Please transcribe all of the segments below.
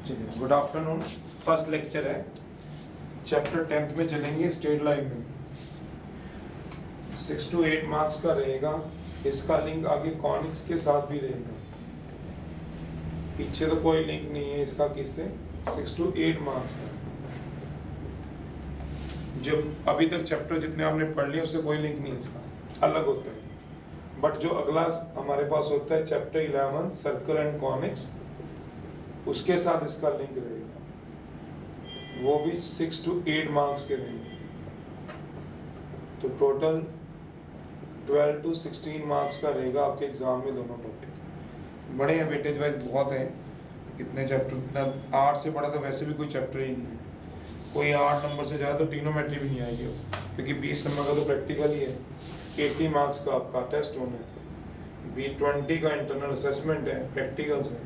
चलिए, good afternoon. First lecture है, chapter 10th में चलेंगे स्ट्रेट लाइन में। 6 to 8 मार्क्स का रहेगा। इसका लिंक आगे कॉनिक्स के साथ भी रहेगा। पीछे तो कोई लिंक नहीं है इसका किससे। 6 to 8 मार्क्स का। जब अभी तक चैप्टर जितने आपने पढ़ लिए उससे कोई लिंक नहीं है इसका, अलग होता है। बट जो अगला हमारे पास होता है चैप्टर 11 सर्कल एंड कॉनिक्स, उसके साथ इसका लिंक रहेगा। वो भी 6 to 8 मार्क्स के रहेंगे। तो टोटल 12 to 16 मार्क्स का रहेगा आपके एग्जाम में दोनों टॉपिक। बड़े हैं वेटेज वाइज बहुत है। इतने चैप्टर इतना 8 से पढ़ा तो वैसे भी कोई चैप्टर ही नहीं है। कोई 8 नंबर से ज़्यादा तो ट्रिग्नोमेट्री भी नहीं आएगी, क्योंकि 20 नंबर का तो प्रैक्टिकल ही है। 80 मार्क्स का आपका टेस्ट होना है, B20 का इंटरनल असेसमेंट है, प्रैक्टिकल्स है।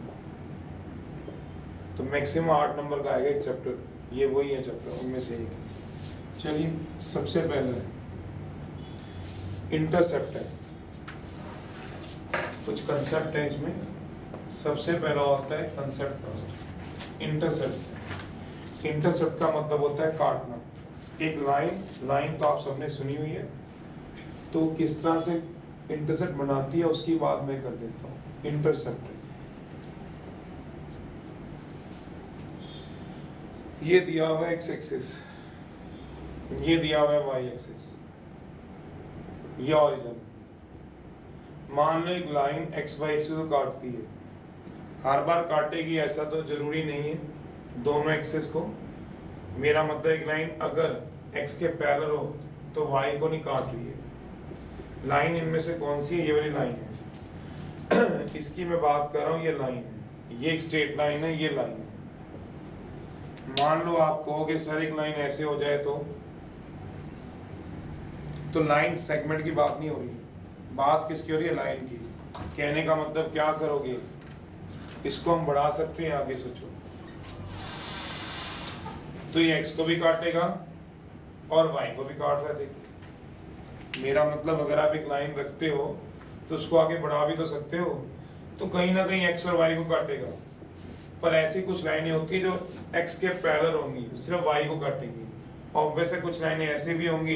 तो मैक्सिमम 8 नंबर का आएगा एक चैप्टर। ये वही है चैप्टर, उनमें से एक। चलिए, सबसे पहले इंटरसेप्ट है। कुछ कंसेप्ट है इसमें। सबसे पहला होता है कंसेप्ट फर्स्ट, इंटरसेप्ट। इंटरसेप्ट का मतलब होता है काटना। एक लाइन तो आप सबने सुनी हुई है, तो किस तरह से इंटरसेप्ट बनाती है उसकी बात मैं कर देता हूँ। इंटरसेप्ट ये दिया हुआ है एक्स एक्सिस, ये दिया हुआ है वाई एक्सिस, ये ओरिजिन। मान लो एक लाइन एक्स वाई एक्सिस को काटती है, हर बार काटेगी ऐसा तो जरूरी नहीं है दोनों एक्सिस को। मेरा मतलब एक लाइन अगर एक्स के पैरेलल हो तो वाई को नहीं काट रही है। लाइन इनमें से कौन सी है? ये वाली लाइन है। इसकी मैं बात कर रहा हूँ, ये लाइन है, ये एक स्ट्रेट लाइन है, ये लाइन है। मान लो आप कहोगे सर एक लाइन ऐसे हो जाए तो लाइन सेगमेंट की बात नहीं हो रही, बात किसकी हो रही है? लाइन की। कहने का मतलब क्या करोगे, इसको हम बढ़ा सकते हैं आगे, सोचो। तो ये एक्स को भी काटेगा और वाई को भी काट रहा है। देखिए, मेरा मतलब अगर आप एक लाइन रखते हो तो उसको आगे बढ़ा भी तो सकते हो, तो कहीं ना कहीं एक्स और वाई को काटेगा। पर ऐसी कुछ लाइनें होती है जो एक्स के पैरेलल होंगी, सिर्फ वाई को काटेंगी। और वैसे कुछ लाइनें ऐसी भी होंगी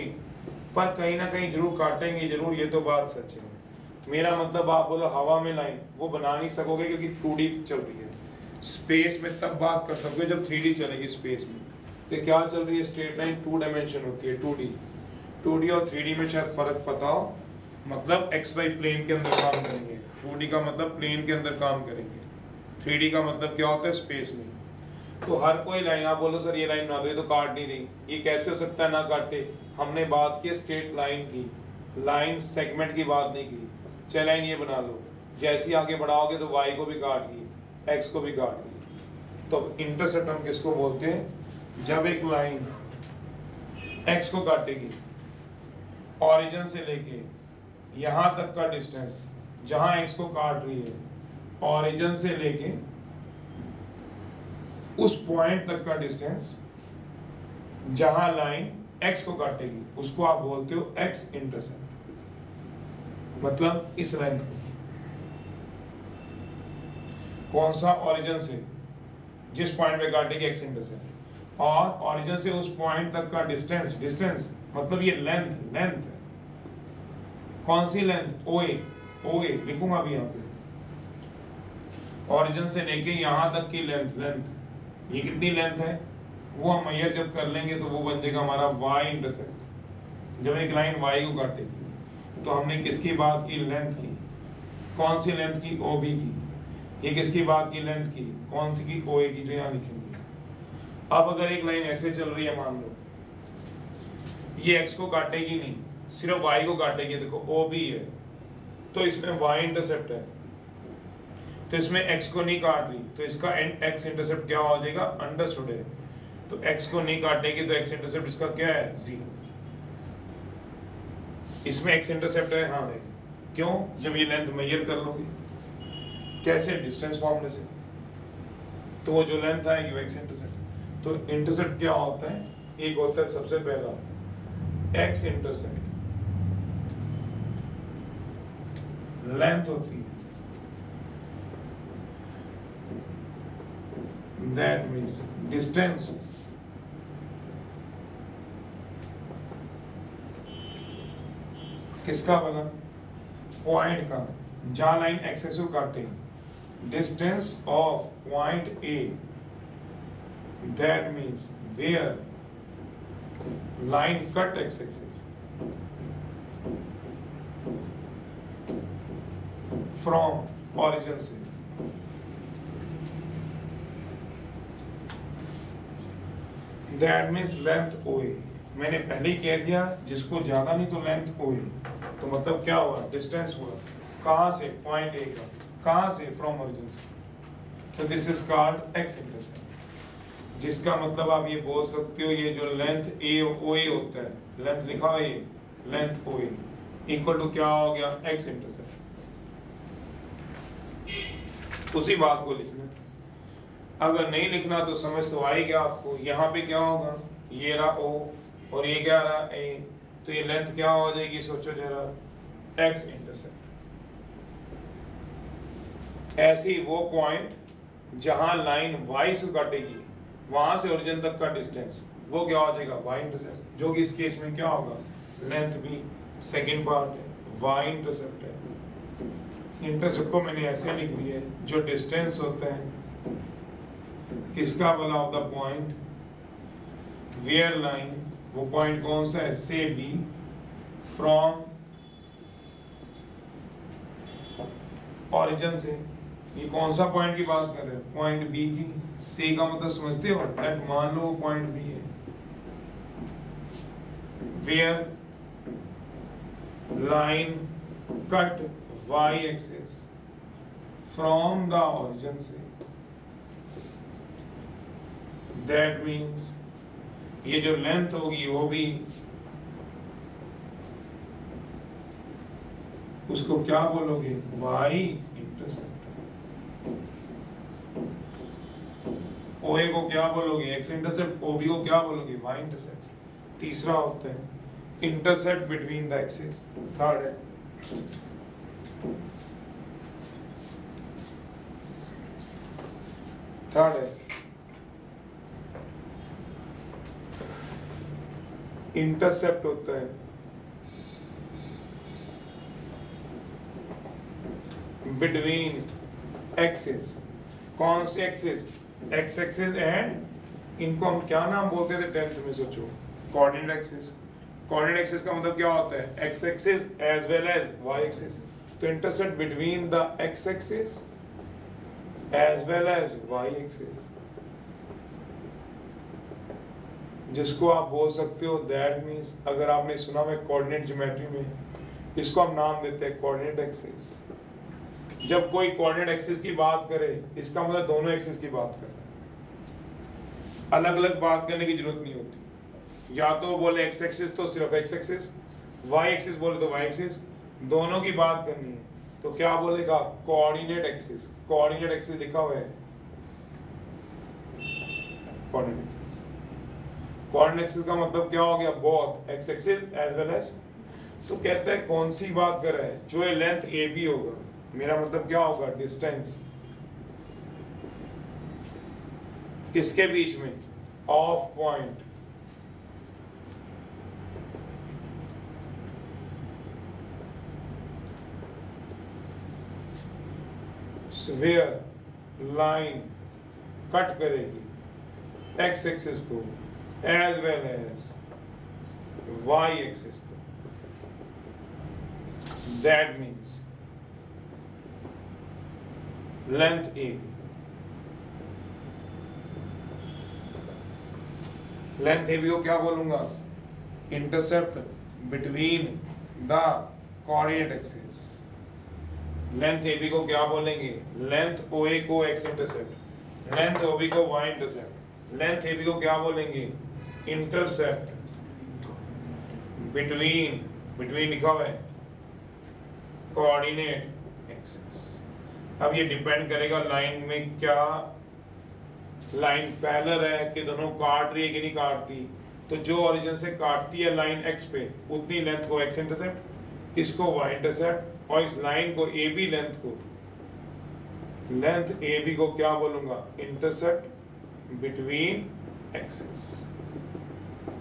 पर कहीं ना कहीं जरूर काटेंगे, जरूर। ये तो बात सच है। मेरा मतलब आप बोलो हवा में लाइन वो बना नहीं सकोगे, क्योंकि 2D चल रही है। स्पेस में तब बात कर सकोगे जब 3D चलेगी स्पेस में। तो क्या चल रही है? स्ट्रेट लाइन 2 डायमेंशन होती है, 2D और 3D में शायद फर्क पता हो। मतलब एक्स वाई प्लेन के अंदर काम करेंगे, 2D का मतलब प्लेन के अंदर काम करेंगे, 3D का मतलब क्या होता है? स्पेस में। तो हर कोई लाइन आप बोलो सर ये लाइन बना दो, ये तो काट नहीं रही, ये कैसे हो सकता है ना काटे? हमने बात की स्ट्रेट लाइन की, लाइन सेगमेंट की बात नहीं की। चल लाइन ये बना लो, जैसी आगे बढ़ाओगे तो वाई को भी काट गई, एक्स को भी काट गई। तो इंटरसेप्ट हम किसको बोलते हैं? जब एक लाइन एक्स को काटेगी, ओरिजिन से लेके यहां तक का डिस्टेंस जहां एक्स को काट रही है, ओरिजिन से लेके उस पॉइंट तक का डिस्टेंस जहां लाइन एक्स को काटेगी, उसको आप बोलते हो एक्स इंटरसेप्ट। मतलब इस लेंथ को, कौन सा? ओरिजिन से जिस पॉइंट पे काटेगी एक्स इंटरसेप्ट, और ओरिजिन से उस पॉइंट तक का डिस्टेंस मतलब ये लेंथ है। कौन सी लेंथ? OA लिखूंगा अभी यहाँ पे। ओरिजिन से लेके यहां तक की लेंथ, ये कितनी लेंथ है वो हम मेजर जब कर लेंगे तो वो बन जाएगा हमारा वाई इंटरसेप्ट। जब एक लाइन वाई को काटेगी तो हमने किसकी बात की? लेंथ की। कौन सी लेंथ की? OB की। ये किसकी बात की? लेंथ की। कौन सी की? OA की, जो यहाँ लिखेंगे। अब अगर एक लाइन ऐसे चल रही है, मान लो ये एक्स को काटेगी नहीं, सिर्फ वाई को काटेगी, देखो OB है, तो इसमें वाई इंटरसेप्ट है, तो इसमें एक्स को नहीं काट रही, तो इसका एक्स इंटरसेप्ट क्या हो जाएगा? अंडरस्टूड है। तो एक्स को नहीं काटेगी तो एक्स इंटरसेप्ट इसका क्या है? 0। इसमें एक्स इंटरसेप्ट है, हाँ है। क्यों? जब ये लेंथ मेजर कर लोगे, कैसे? डिस्टेंस फॉर्मूले से। तो वो जो लेंथ आएगी वो एक्स इंटरसेप्ट। तो इंटरसेप्ट क्या होता है? एक होता है सबसे पहला एक्स इंटरसेप्ट, लेंथ होती है। दैट मीन्स डिस्टेंस किसका बना, पॉइंट का, जहां लाइन एक्सेसिव काटे, distance of point A, that means where line cut x axis from origin से, that means length O A. मैंने पहले ही कह दिया जिसको ज्यादा नहीं तो लेंथ ओ ए, तो मतलब क्या हुआ, डिस्टेंस हुआ, कहां से, पॉइंट ए का, कहां से, फ्रॉम ओरिजिन से, तो this is called x intercept. जिसका मतलब आप ये बोल सकते हो ये जो लेंथ ए ओ ए होता है, लेंथ लिखा हुआ ये length O A equal to क्या हो गया, एक्स इंटरसेप्ट। उसी बात को लिखना, अगर नहीं लिखना तो समझ तो आएगा आपको। यहाँ पे क्या होगा, ये रहा ओ और ये क्या रहा ए, तो ये लेंथ क्या हो जाएगी, सोचो जरा, एक्स इंटरसेप्ट। ऐसी वो पॉइंट जहां लाइन वाई से काटेगी, वहां से ओरिजिन तक का डिस्टेंस, वो क्या हो जाएगा, वाई इंटरसेप्ट, जो कि इस केस में क्या होगा, लेंथ भी सेकंड पार्ट है, वाई इंटरसेप्ट है। इंटरसेप्ट को मैंने ऐसे लिख दिया है, जो डिस्टेंस होता है किसका वाला of the point where line, वो पॉइंट कौन सा है, से बी, फ्रॉम ऑरिजिन से। ये कौन सा पॉइंट की बात कर रहे हैं, पॉइंट बी की। सी का मतलब समझते हो, लेट मान लो पॉइंट बी है, where line cut y axis from the origin से, दैट मीन्स ये जो लेंथ होगी वो भी, उसको क्या बोलोगे, वाई इंटरसेप्ट। ओए को क्या बोलोगे, एक्स इंटरसेप्ट, ओबी को क्या बोलोगे, वाई इंटरसेप्ट। तीसरा होता है intercept between the axis, third है इंटरसेप्ट होता है बिटवीन एक्सिस, कौन से एक्सिस, एक्स एक्सिस एंड, इनको हम क्या नाम बोलते थे 10th में, सोचो, कोऑर्डिनेट एक्सिस। कोऑर्डिनेट एक्सिस का मतलब क्या होता है, X axis as well as Y axis. तो intercept between the X axis as well as Y axis, जिसको आप बोल सकते हो, दैट मीन्स, अगर आपने सुना है कोऑर्डिनेट ज्योमेट्री में, इसको हम नाम देते हैं कोऑर्डिनेट एक्सिस। जब कोई कोऑर्डिनेट एक्सिस की बात करे, इसका मतलब दोनों एक्सिस की बात कर रहा है, अलग अलग बात करने की जरूरत नहीं होती। या तो बोले एक्स एक्सिस तो सिर्फ एक्स एक्सिस, वाई एक्सिस बोले तो वाई एक्सिस, दोनों की बात करनी है तो क्या बोलेगा, कोऑर्डिनेट एक्सिस। कोऑर्डिनेट एक्सिस लिखा हुआ है, कोऑर्डिनेट एक्सिस। कोऑर्डिनेट एक्सिस का मतलब क्या हो गया, both x axis as well as. तो कहता है कौन सी बात कर रहा है, जो ये लेंथ ए बी होगा, मेरा मतलब क्या होगा, डिस्टेंस किसके बीच में, of point where line cut करेगी एक्स एक्सिस को as well as Y axis को, that means length A. Length A B को क्या बोलूंगा, intercept between the coordinate axis. Length A B को क्या बोलेंगे, लेंथ ओ ए को X intercept, length O B को Y intercept. Length A B को क्या बोलेंगे, इंटरसेप्ट बिटवीन, बिटवीन लिखा हुआ है, कोऑर्डिनेट एक्सिस। अब ये डिपेंड करेगा लाइन में क्या, लाइन पैरेलल है कि दोनों काट रही है कि नहीं काटती। तो जो ओरिजिन से काटती है लाइन एक्स पे, उतनी लेंथ को एक्स इंटरसेप्ट, इसको वाई इंटरसेप्ट, और इस लाइन को ए बी लेंथ को, लेंथ ए बी को क्या बोलूंगा, इंटरसेप्ट बिटवीन एक्सेस,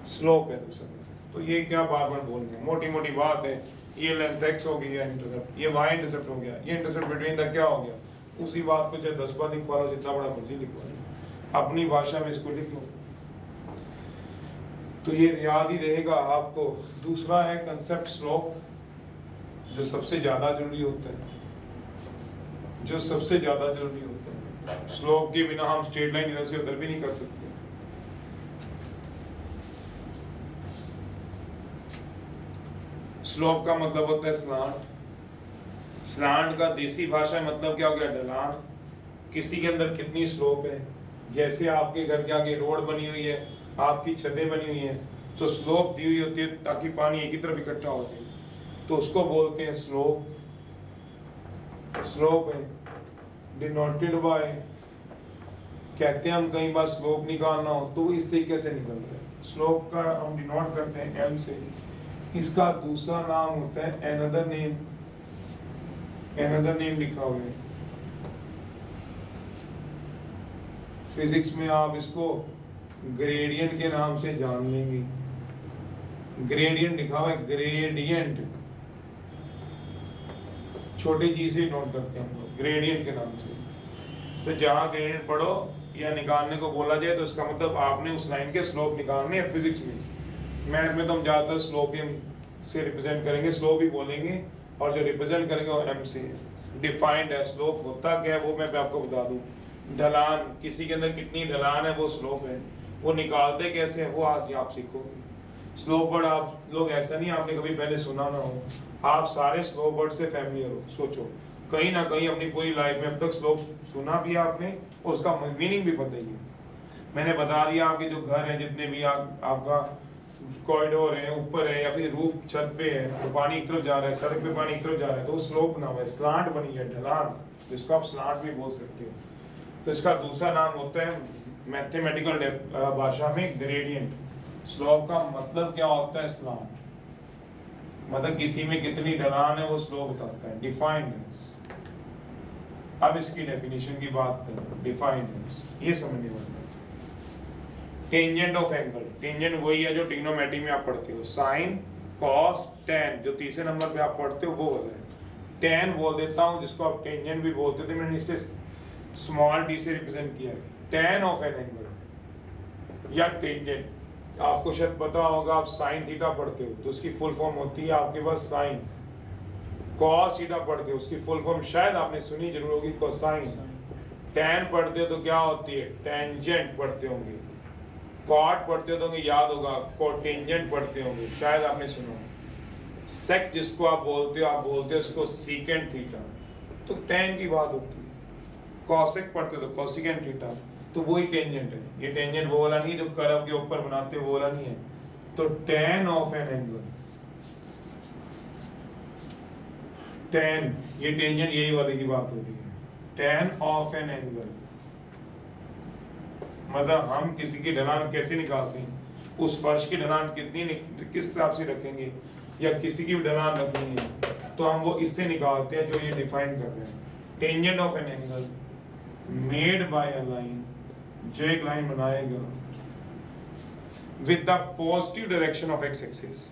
स्लोप है दूसरा। तो ये क्या बार बार बोल रहे हैं, मोटी मोटी बात है, ये लेंथ x हो गई है इंटरसेप्ट, ये y इंटरसेप्ट हो गया, ये इंटरसेप्ट बिटवीन द क्या हो गया, उसी बात को चाहे 10 बार लिखवा लो, जितना बड़ा मर्जी लिखवा लो, अपनी भाषा में इसको लिख लो। तो ये याद ही रहेगा आपको। दूसरा है कंसेप्ट स्लोप, जो सबसे ज्यादा जरूरी होता है, जो सबसे ज्यादा जरूरी होता है। स्लोप के बिना हम स्ट्रेट लाइन इधर से उधर भी नहीं कर सकते। स्लोप का मतलब होता है स्लांट। स्लांट का देसी भाषा में मतलब क्या हो गया, ढलान। किसी के अंदर कितनी स्लोप है, जैसे आपके घर के आगे रोड बनी हुई है, आपकी छतें बनी हुई हैं, तो स्लोप दी हुई होती है ताकि पानी एक ही तरफ इकट्ठा हो जाए, तो उसको बोलते हैं स्लोप। स्लोप है डिनोटेड बाय, कहते हैं हम कई बार स्लोप निकालना हो तो इस तरीके से निकलता है। स्लोप का हम डिनोट करते हैं एम से। इसका दूसरा नाम होता है एनदर नेम, एनदर नेम लिखा हुआ है फिजिक्स में, आप इसको ग्रेडियंट के नाम से जान लेंगे। ग्रेडियंट लिखा हुआ है, ग्रेडियंट छोटी चीज से नोट करते हैं हम लोग ग्रेडियंट के नाम से। तो जहां ग्रेडियंट पढ़ो या निकालने को बोला जाए तो इसका मतलब आपने उस लाइन के स्लोप निकालने हैं फिजिक्स में। मैथ में तो हम ज्यादातर स्लोपियम से रिप्रेजेंट करेंगे, स्लोप ही बोलेंगे, और जो रिप्रेजेंट करेंगे वो एम से डिफाइंड है। स्लोप होता क्या है वो मैं आपको बता दूं। ढलान, किसी के अंदर कितनी ढलान है वो स्लोप है। वो निकालते कैसे हैं वो आज आप सीखोगे। स्लोप वर्ड आप लोग ऐसा नहीं आपने कभी पहले सुना ना हो, आप सारे स्लोप वर्ड से फैमिलियर हो। सोचो कहीं ना कहीं अपनी पूरी लाइफ में अब तक स्लोप सुना भी है आपने, और उसका मीनिंग भी पता ही है। मैंने बता दिया आपके जो घर है जितने भी आपका कॉरिडोर है, ऊपर है या फिर रूफ छत पे है, तो पानी एक तरफ जा रहा है, सड़क पे पानी एक तरफ जा रहा है, तो स्लोप बना हुआ है, स्लांट बनी है, ढलान, जिसको आप स्लांट भी बोल सकते हो। तो इसका दूसरा नाम होता है मैथमेटिकल भाषा में ग्रेडियंट। स्लोप का मतलब क्या होता है, स्लांट, मतलब किसी में कितनी ढलान है वो स्लोप बताता है। डिफाइंड। अब इसकी डेफिनेशन की बात करें, डिफाइंड ये समझने वाली। टेंजेंट ऑफ एंगल, टेंजेंट वही है जो ट्रिग्नोमेट्री में आप पढ़ते हो, साइन कॉस टेन, जो तीसरे नंबर पे आप पढ़ते हो वो वाला है। टेन बोल देता हूँ, जिसको आप टेंजेंट भी बोलते थे, मैंने इसे स्मॉल डी से रिप्रेजेंट किया है। टेन ऑफ एन एंगल या टेंजेंट, आपको शायद पता होगा, आप साइन थीटा पढ़ते हो तो उसकी फुल फॉर्म होती है आपके पास साइन। कॉस थीटा पढ़ते हो उसकी फुल फॉर्म शायद आपने सुनी जरूर होगी, कोसाइन। टेन पढ़ते हो तो क्या होती है, टेंजेंट पढ़ते होंगे। कॉट पढ़ते हो तो याद होगा, कोटेंजेंट पढ़ते होंगे, शायद आपने सुना। सेक जिसको आप बोलते हो उसको सीकेंट थीटा, तो टेन की बात होती है। कॉसेक पढ़ते हो तो कोसिकेंट थीटा, तो वही टेंजेंट है। ये टेंजेंट वो वाला नहीं जो कर्व के ऊपर बनाते हो, वो वाला नहीं है। तो ten of an angle, ten, ये टेंजेंट यही वाले की बात हो रही है। टेन ऑफ एन एंगल मतलब हम किसी की ढलान कैसे निकालते हैं, उस फर्श की ढलान कितनी किस हिसाब से रखेंगे, या किसी की भी ढलान रखनी है तो हम वो इससे निकालते हैं जो ये डिफाइन कर रहे हैं। Tangent of an angle made by a line, जो एक लाइन बनाएगा with the positive direction of x axis.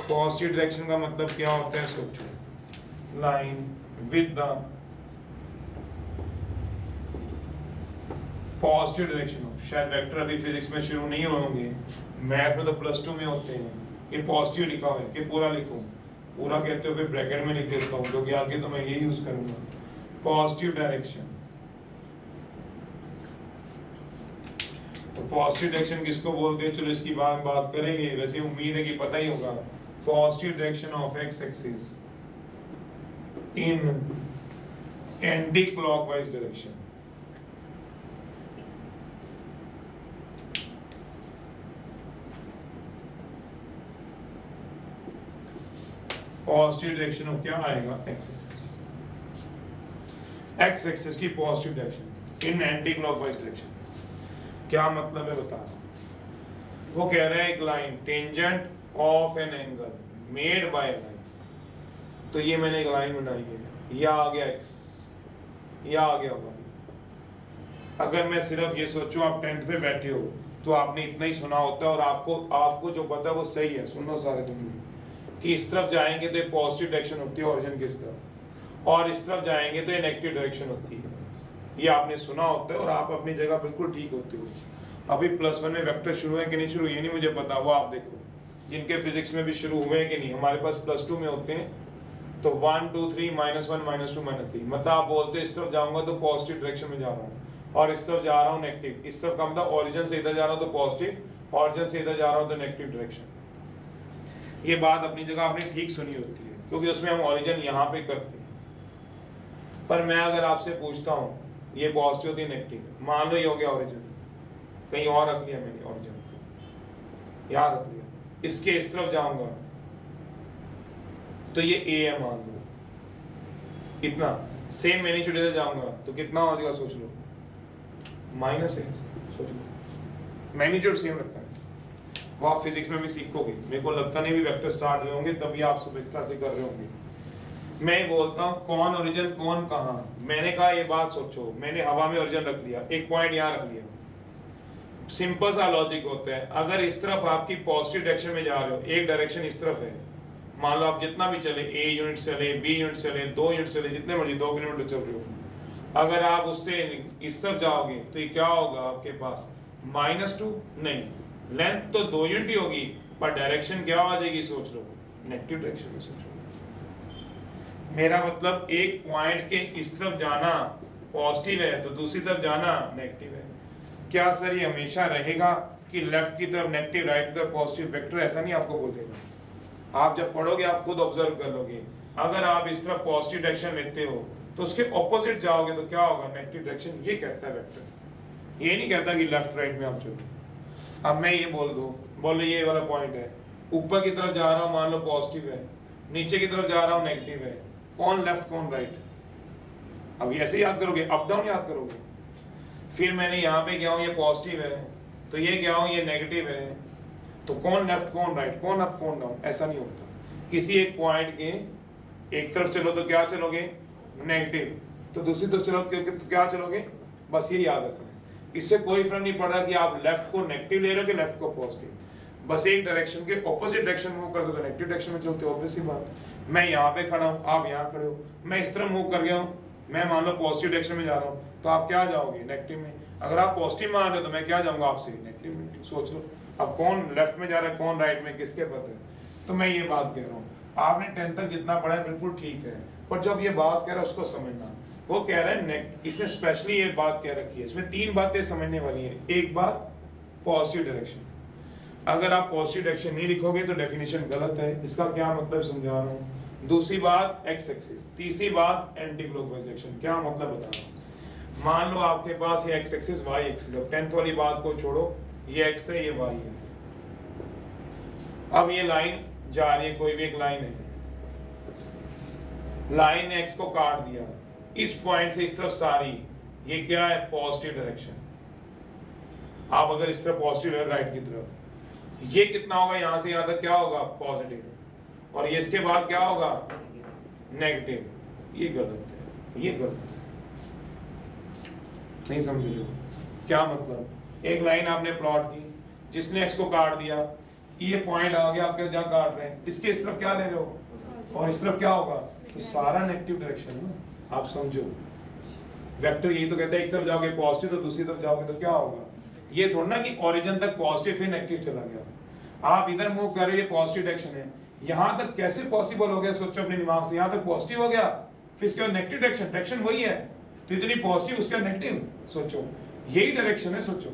Positive direction का मतलब क्या होता है, सोचो, line with the positive direction of, शायद वेक्टर अभी फिजिक्स में शुरू नहीं होंगे, मैथ में तो +2 में होते हैं। ये पॉजिटिव लिखा हुआ है कि पूरा लिखूं, पूरा कहते हो फिर ब्रैकेट में लिख देता हूँ क्योंकि आगे तो मैं ये यूज करूंगा। पॉजिटिव डायरेक्शन, तो पॉजिटिव डायरेक्शन किसको बोलते हैं, चलो इसकी बात करेंगे, वैसे उम्मीद है कि पता ही होगा। Positive direction of x axis in anti clockwise direction. Positive direction of क्या आएगा, एक्स एक्सिस। एक्स एक्सिस की positive direction in anti clockwise direction, क्या मतलब है बता। वो कह रहा है एक line tangent of an angle made by line, तो ये मैंने एक लाइन बनाई है, यह आ गया एक्स, यह आ गया वाई, अगर मैं सिर्फ ये सोचूं आप 10th पे बैठे हो तो आपने इतना ही सुना होता है और आपको जो पता है वो सही है। सुन लो सारे तुम कि इस तरफ जाएंगे तो एक पॉजिटिव डायरेक्शन होती है ओरिजिन की इस तरफ, और इस तरफ जाएंगे तो ये नेगेटिव डायरेक्शन होती है। ये आपने सुना होता है और आप अपनी जगह बिल्कुल ठीक होते हो। अभी +1 में वेक्टर शुरू है कि नहीं शुरू, ये नहीं मुझे पता, वो आप देखो जिनके फिजिक्स में भी शुरू हुए हैं कि नहीं। हमारे पास +2 में होते हैं तो 1 2 3 -1 -2 -3, मतलब आप बोलते इस तरफ जाऊंगा तो पॉजिटिव डायरेक्शन में जा रहा हूँ और इस तरफ जा रहा हूँ नेगेटिव। इस तरफ का मतलब ओरिजिन से इधर जा रहा हूँ तो पॉजिटिव, ओरिजिन से इधर जा रहा हूँ तो नेगेटिव डायरेक्शन। ये बात अपनी जगह आपने ठीक सुनी होती है क्योंकि उसमें हम ओरिजिन यहाँ पे करते हैं। पर मैं अगर आपसे पूछता हूँ ये पॉजिटिव थी नेगेटिव, मान लो ये हो गया ओरिजिन, कहीं और रख लिया मैंने ओरिजिन, यहाँ रख लिया, इसके इस तरफ जाऊंगा तो ये ए है मान लो, इतना सेम मैग्नीट्यूड इधर जाऊंगा तो कितना हो जाएगा सोच लो, -है। सोच लो मैग्नीट्यूड सेम रखा है, वो आप फिजिक्स में भी सीखोगे। मेरे को लगता नहीं भी वेक्टर स्टार्ट हुए होंगे तभी आप समझता से कर रहे होंगे। मैं बोलता हूँ कौन ओरिजिन कौन कहाँ, मैंने कहा ये बात सोचो, मैंने हवा में ओरिजिन रख दिया, एक पॉइंट यहाँ रख लिया। सिंपल सा लॉजिक होता है, अगर इस तरफ आपकी पॉजिटिव डायरेक्शन में जा रहे हो, एक डायरेक्शन इस तरफ है, मान लो आप जितना भी चले, A यूनिट चले, B यूनिट चले, 2 यूनिट चले, जितने मर्जी 2 किलोमीटर चल रहे हो, अगर आप उससे इस तरफ जाओगे तो ये क्या होगा आपके पास -2, नहीं लेंथ तो 2 यूनिट ही होगी पर डायरेक्शन क्या आ जाएगी सोच लो, नेगेटिव डायरेक्शन में सोचो। मेरा मतलब एक पॉइंट के इस तरफ जाना पॉजिटिव है तो दूसरी तरफ जाना नेगेटिव है। क्या सर ये हमेशा रहेगा कि लेफ्ट की तरफ नेगेटिव राइट की तरफ पॉजिटिव? वेक्टर ऐसा नहीं आपको बोलेगा, आप जब पढ़ोगे आप खुद ऑब्जर्व कर लोगे। अगर आप इस तरफ पॉजिटिव डायरेक्शन लेते हो तो उसके ऑपोजिट जाओगे तो क्या होगा, नेगेटिव डायरेक्शन। ये कहता है वेक्टर, ये नहीं कहता कि लेफ्ट राइट में आप चलो। अब मैं ये बोल दूं, बोलो ये वाला पॉइंट है, ऊपर की तरफ जा रहा हूँ मान लो पॉजिटिव है, नीचे की तरफ जा रहा हूँ नेगेटिव है, कौन लेफ्ट कौन राइट? अब ऐसे याद करोगे, अप डाउन याद करोगे। फिर मैंने यहाँ पे गया हूँ ये पॉजिटिव है तो ये गया हूँ ये नेगेटिव है, तो कौन लेफ्ट कौन राइट, कौन अप कौन डाउन? ऐसा नहीं होता। किसी एक पॉइंट के एक तरफ चलो तो क्या चलोगे, नेगेटिव, तो दूसरी तरफ चलो तो क्या चलोगे, बस ये याद रखना है। इससे कोई फर्क नहीं पड़ रहा कि आप लेफ्ट को नेगेटिव ले रहे हो कि लेफ्ट को पॉजिटिव, बस एक डायरेक्शन के ऑपोजिट डायरेक्शन मूव कर दो तो नेगेटिव डायरेक्शन में चलते हो। ऑब्वियस सी बात, मैं यहाँ पे खड़ा हूँ आप यहाँ खड़े हो, मैं इस तरह मूव कर गया हूँ, मैं मान लो पॉजिटिव डायरेक्शन में जा रहा हूँ तो आप क्या जाओगे, नेगेटिव में। अगर आप पॉजिटिव मान रहे हो तो मैं क्या जाऊंगा आपसे, नेगेटिव में। सोच लो अब कौन लेफ्ट में जा रहा है कौन राइट में, किसके पता है? तो मैं ये बात कह रहा हूँ, आपने 10th तक जितना पढ़ा है बिल्कुल ठीक है, पर जब ये बात कह रहा है उसको समझना। वो कह रहा है इसने स्पेशली ये बात कह रखी है, इसमें 3 बातें समझने वाली है। एक बात पॉजिटिव डायरेक्शन, अगर आप पॉजिटिव डायरेक्शन नहीं लिखोगे तो डेफिनेशन गलत है, इसका क्या मतलब समझा रहा हूँ। दूसरी बात एक्स एक्सिस, तीसरी बात एंटी क्लॉकवाइज डायरेक्शन, क्या मतलब बता रहा हूँ। मान लो आपके पास ये x axis Y axis, 10th वाली बात को छोड़ो, ये एक्स है ये वाई है। अब ये लाइन जा रही है, कोई भी एक लाइन है, लाइन एक्स को काट दिया, इस पॉइंट से इस तरफ सारी, ये क्या है, पॉजिटिव डायरेक्शन। आप अगर इस तरफ पॉजिटिव है राइट की तरफ, ये कितना होगा यहां से यहां तक, क्या होगा, पॉजिटिव, और ये इसके बाद क्या होगा, नेगेटिव। ये गलत है, ये गलत है, नहीं समझ लो क्या मतलब। एक लाइन आपने प्लॉट की जिसने एक्स को काट दिया, ये पॉइंट आ गया आपके जहां काट रहे हैं, इसके इस तरफ क्या ले रहे हो और इस तरफ क्या होगा, तो सारा नेगेटिव डायरेक्शन है ना। आप समझो वेक्टर यही तो कहते हैं, एक तरफ जाओगे पॉजिटिव तो दूसरी तरफ जाओगे तो क्या होगा। ये थोड़ा ना कि ओरिजिन तक पॉजिटिव फिर नेगेटिव चला गया, आप इधर मूव कर रहे हो, ये पॉजिटिव डायरेक्शन है, यहां तक कैसे पॉसिबल हो गया, सोचो अपने दिमाग से। यहां तक पॉजिटिव हो गया फिर इसके बाद नेगेटिव डायरेक्शन, डायरेक्शन वही है तो इतनी पॉजिटिव उसका नेगेटिव, सोचो यही डायरेक्शन है। सोचो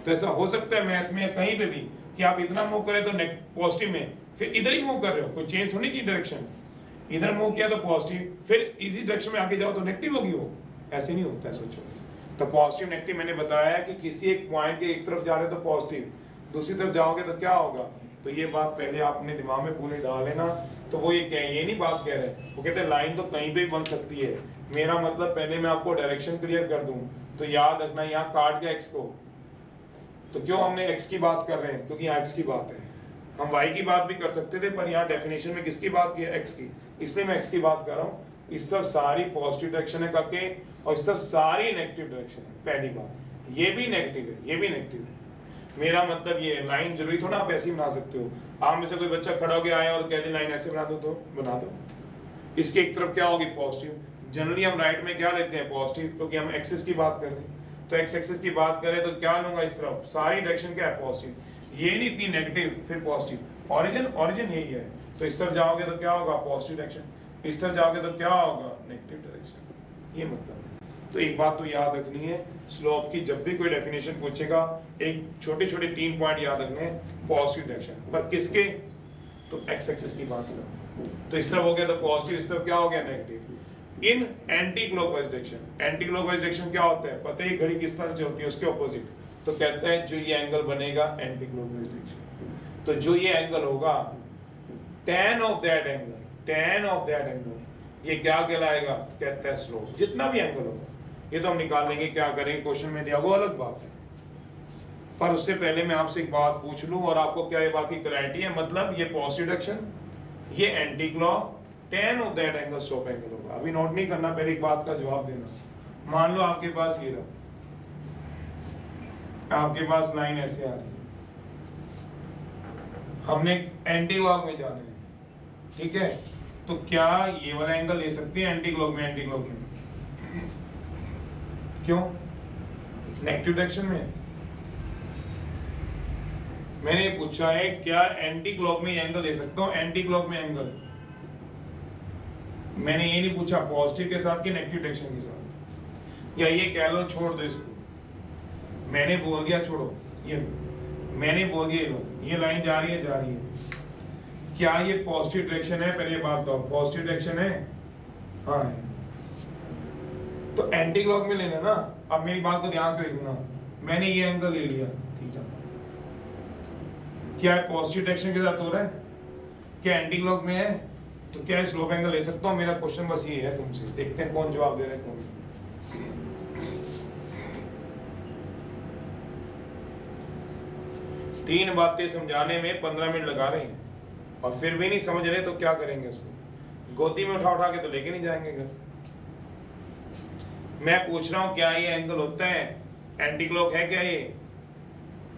तो ऐसा हो सकता है मैथ में या कहीं पे भी कि आप इतना मूव करें तो पॉजिटिव में, फिर इधर ही मूव कर रहे हो, कोई चेंज होने की डायरेक्शन, इधर मूव किया तो पॉजिटिव, फिर इसी डायरेक्शन में आगे जाओ तो नेगेटिव होगी वो, ऐसे नहीं होता है। सोचो तो पॉजिटिव नेगेटिव मैंने बताया कि किसी एक पॉइंट के एक तरफ जा रहे हो तो पॉजिटिव, दूसरी तरफ जाओगे तो क्या होगा। तो ये बात पहले आपने दिमाग में पूरी डाल लेना। तो वो ये नहीं बात कह रहे, वो कहते हैं लाइन तो कहीं पे भी बन सकती है। मेरा मतलब पहले मैं आपको डायरेक्शन क्लियर कर दूं तो याद रखना, यहाँ काट गया एक्स को, तो क्यों हमने एक्स की बात कर रहे हैं, क्योंकि यहाँ एक्स की बात है। हम वाई की बात भी कर सकते थे पर यहाँ डेफिनेशन में किसकी बात की है, एक्स की, इसलिए मैं एक्स की बात कर रहा हूँ। इस तरफ सारी पॉजिटिव डायरेक्शन है काके, और इस तरफ सारी नेगेटिव डायरेक्शन है। पहली बात ये भी नेगेटिव है, ये भी नेगेटिव है। मेरा मतलब ये लाइन जरूरी थोड़ा आप ऐसी बना सकते हो। आप में से कोई बच्चा खड़ा होकर आया और कह दे लाइन ऐसे बना दो, तो बना दो। इसके एक तरफ क्या होगी, पॉजिटिव। जनरली हम राइट में क्या लेते हैं, पॉजिटिव, क्योंकि हम एक्सिस की बात कर रहे हैं। तो एक्स एक्सिस की बात करें तो क्या लूंगा, इस तरफ सारी डायरेक्शन क्या है, पॉजिटिव। ये नहीं इतनी नेगेटिव फिर पॉजिटिव, ओरिजिन यही है। तो इस तरफ जाओगे तो क्या होगा, पॉजिटिव डायरेक्शन, इस तरफ जाओगे तो क्या होगा, नेगेटिव डायरेक्शन। ये मतलब है। तो एक बात तो याद रखनी है, स्लोप की जब भी कोई डेफिनेशन पूछेगा, एक छोटे छोटे 3 पॉइंट याद रखने हैं। पॉजिटिव डायरेक्शन पर किसके, तो एक्स एक्सिस की बात करो तो इस तरफ हो गया तो पॉजिटिव, इस तरफ क्या हो गया, negative. In anti clockwise direction, anti clockwise direction क्या होता है, पता है घड़ी किस तरह से चलती है, उसके ऑपोजिट। तो कहता है जो ये एंगल बनेगा एंटी क्लॉकवाइज डायरेक्शन, तो जो ये एंगल होगा tan ऑफ दैट एंगल, ये क्या कहलाएगा, कहता है स्लोप। जितना भी एंगल होगा ये तो हम निकाल लेंगे, क्या करेंगे, क्वेश्चन में दिया वो अलग बात है। पर उससे पहले मैं आपसे एक बात पूछ लूं, और आपको क्या ये बात की क्लैरिटी है, मतलब ये पॉजिटिव डायरेक्शन, ये anti clock, tan of that angle slope angle होगा। अभी नोट नहीं करना, पहले एक बात का जवाब देना। मान लो आपके पास ये रहा, आपके पास लाइन ऐसे आ रही है, हमने एंटी क्लॉक में जाना है, ठीक है। तो क्या ये वाला एंगल ले सकते हैं एंटी क्लॉक में, क्यों, नेगेटिव डायरेक्शन में। मैंने पूछा है क्या एंटी क्लॉक में एंगल ले सकता हूं, एंटी क्लॉक में एंगल। मैंने ये नहीं पूछा पॉजिटिव के साथ कि नेगेटिव डायरेक्शन के साथ, या ये कह लो छोड़ दो इसको। मैंने बोल दिया छोड़ो, ये मैंने बोल दिया लो, ये लाइन जा रही है, क्या ये पॉजिटिव डायरेक्शन है, पहले बात बताओ, पॉजिटिव डायरेक्शन है, हाँ है। तो एंटी क्लॉक में लेना ना। अब मेरी बात को ध्यान से देखना, मैंने ये एंगल ले लिया, ठीक है, क्या है पॉजिटिव डायरेक्शन के साथ हो रहा है, क्या एंटी क्लॉक में है, तो क्या स्लोप एंगल ले सकता हूं। मेरा क्वेश्चन बस ये है तुमसे, देखते हैं कौन जवाब दे रहा है कौन। तीन बातें समझाने में 15 मिनट लगा रहे हैं, और फिर भी नहीं समझ रहे तो क्या करेंगे, उसको गोदी में उठा उठा के तो लेके नहीं जाएंगे घर। मैं पूछ रहा हूं क्या ये एंगल होता है, एंटी क्लॉक है क्या ये।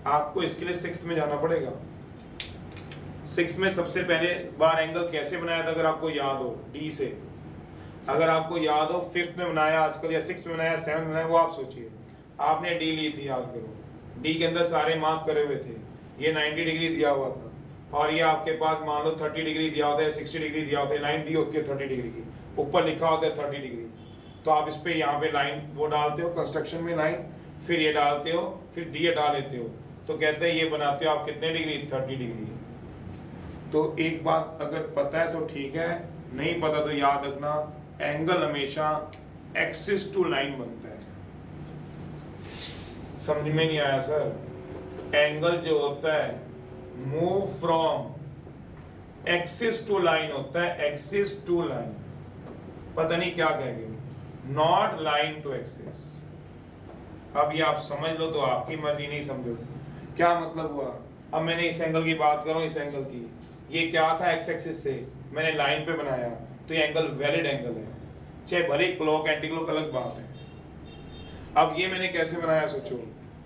आपको इसके लिए 6th में जाना पड़ेगा। 6th में सबसे पहले बार एंगल कैसे बनाया था, अगर आपको याद हो, डी से। अगर आपको याद हो 5th में बनाया आजकल, या 6th में बनाया, 7th में बनाया, वो आप सोचिए। आपने डी ली थी, याद करो, डी के अंदर सारे मार्क करे हुए थे, ये 90 डिग्री दिया हुआ था, और ये आपके पास मान लो 30 डिग्री दिया होता है, 60 डिग्री दिया होता है, लाइन दी होती है 30 डिग्री की, ऊपर लिखा होता है 30 डिग्री। तो आप इस पे यहाँ पे लाइन वो डालते हो कंस्ट्रक्शन में लाइन, फिर ये डालते हो, फिर डी हटा लेते हो, तो कहते हैं ये बनाते हो आप कितने डिग्री, 30 डिग्री। तो एक बात अगर पता है तो ठीक है, नहीं पता तो याद रखना, एंगल हमेशा एक्सिस टू लाइन बनता है। समझ में नहीं आया सर, एंगल जो होता है move from axis to line होता है, एक्सिस टू लाइन, पता नहीं क्या कहेंगे, नॉट लाइन टू एक्सिस। अब ये आप समझ लो तो आपकी मर्जी, नहीं समझो क्या मतलब हुआ। अब मैंने इस एंगल की बात करूं, इस एंगल की, ये क्या था, एक्स एक्सिस से मैंने लाइन पे बनाया, तो ये एंगल वैलिड एंगल है, चाहे भले क्लॉक एंटी क्लॉक अलग बात है। अब ये मैंने कैसे बनाया सोचो,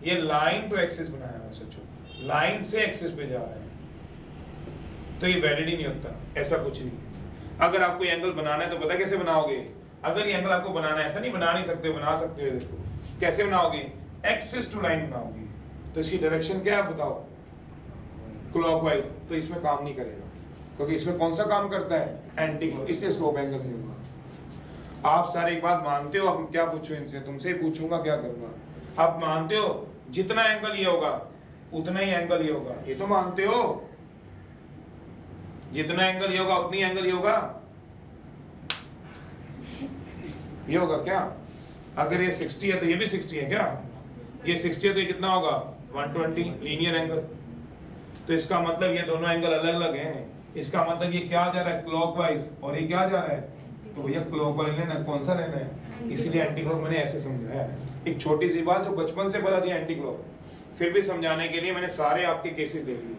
ये लाइन टू एक्सिस बनाया है, सोचो लाइन से एक्सिस पे जा रहे हैं, तो ये वैलिड ही नहीं होता, ऐसा कुछ नहीं। अगर आपको एंगल बनाना है तो पता कैसे बनाओगे, अगर ये एंगल आपको बनाना है, ऐसा नहीं बना नहीं सकते, बना सकते हो, देखो कैसे बनाओगे, एक्सिस टू लाइन बनाओगे, तो इसकी डायरेक्शन क्या है बताओ, क्लॉकवाइज, तो इसमें काम नहीं करेगा, क्योंकि इसमें कौन सा काम करता है, एंटी क्लॉक, इसलिए स्लोप एंगल नहीं होगा। आप सारे एक बात मानते हो, हम क्या पूछो इनसे, तुमसे ही पूछूंगा क्या करूंगा। आप मानते हो जितना एंगल ये होगा उतना ही एंगल ये होगा, ये तो मानते हो, जितना एंगल ये होगा उतनी एंगल ये होगा, ये होगा क्या, अगर ये 60 है तो ये भी 60 है क्या, ये 60 है तो ये कितना होगा 120, लीनियर एंगल। तो इसका मतलब ये दोनों एंगल अलग अलग हैं, इसका मतलब ये क्या जा रहा है क्लॉकवाइज, और ये क्या जा रहा है, तो भैया क्लॉकवाइज लेना है, कौन सा लेना है, इसीलिए एंटी क्लॉक मैंने ऐसे समझाया है। एक छोटी सी बात जो बचपन से पता थी एंटी क्लॉक, फिर भी समझाने के लिए मैंने सारे आपके केसेस ले लिए।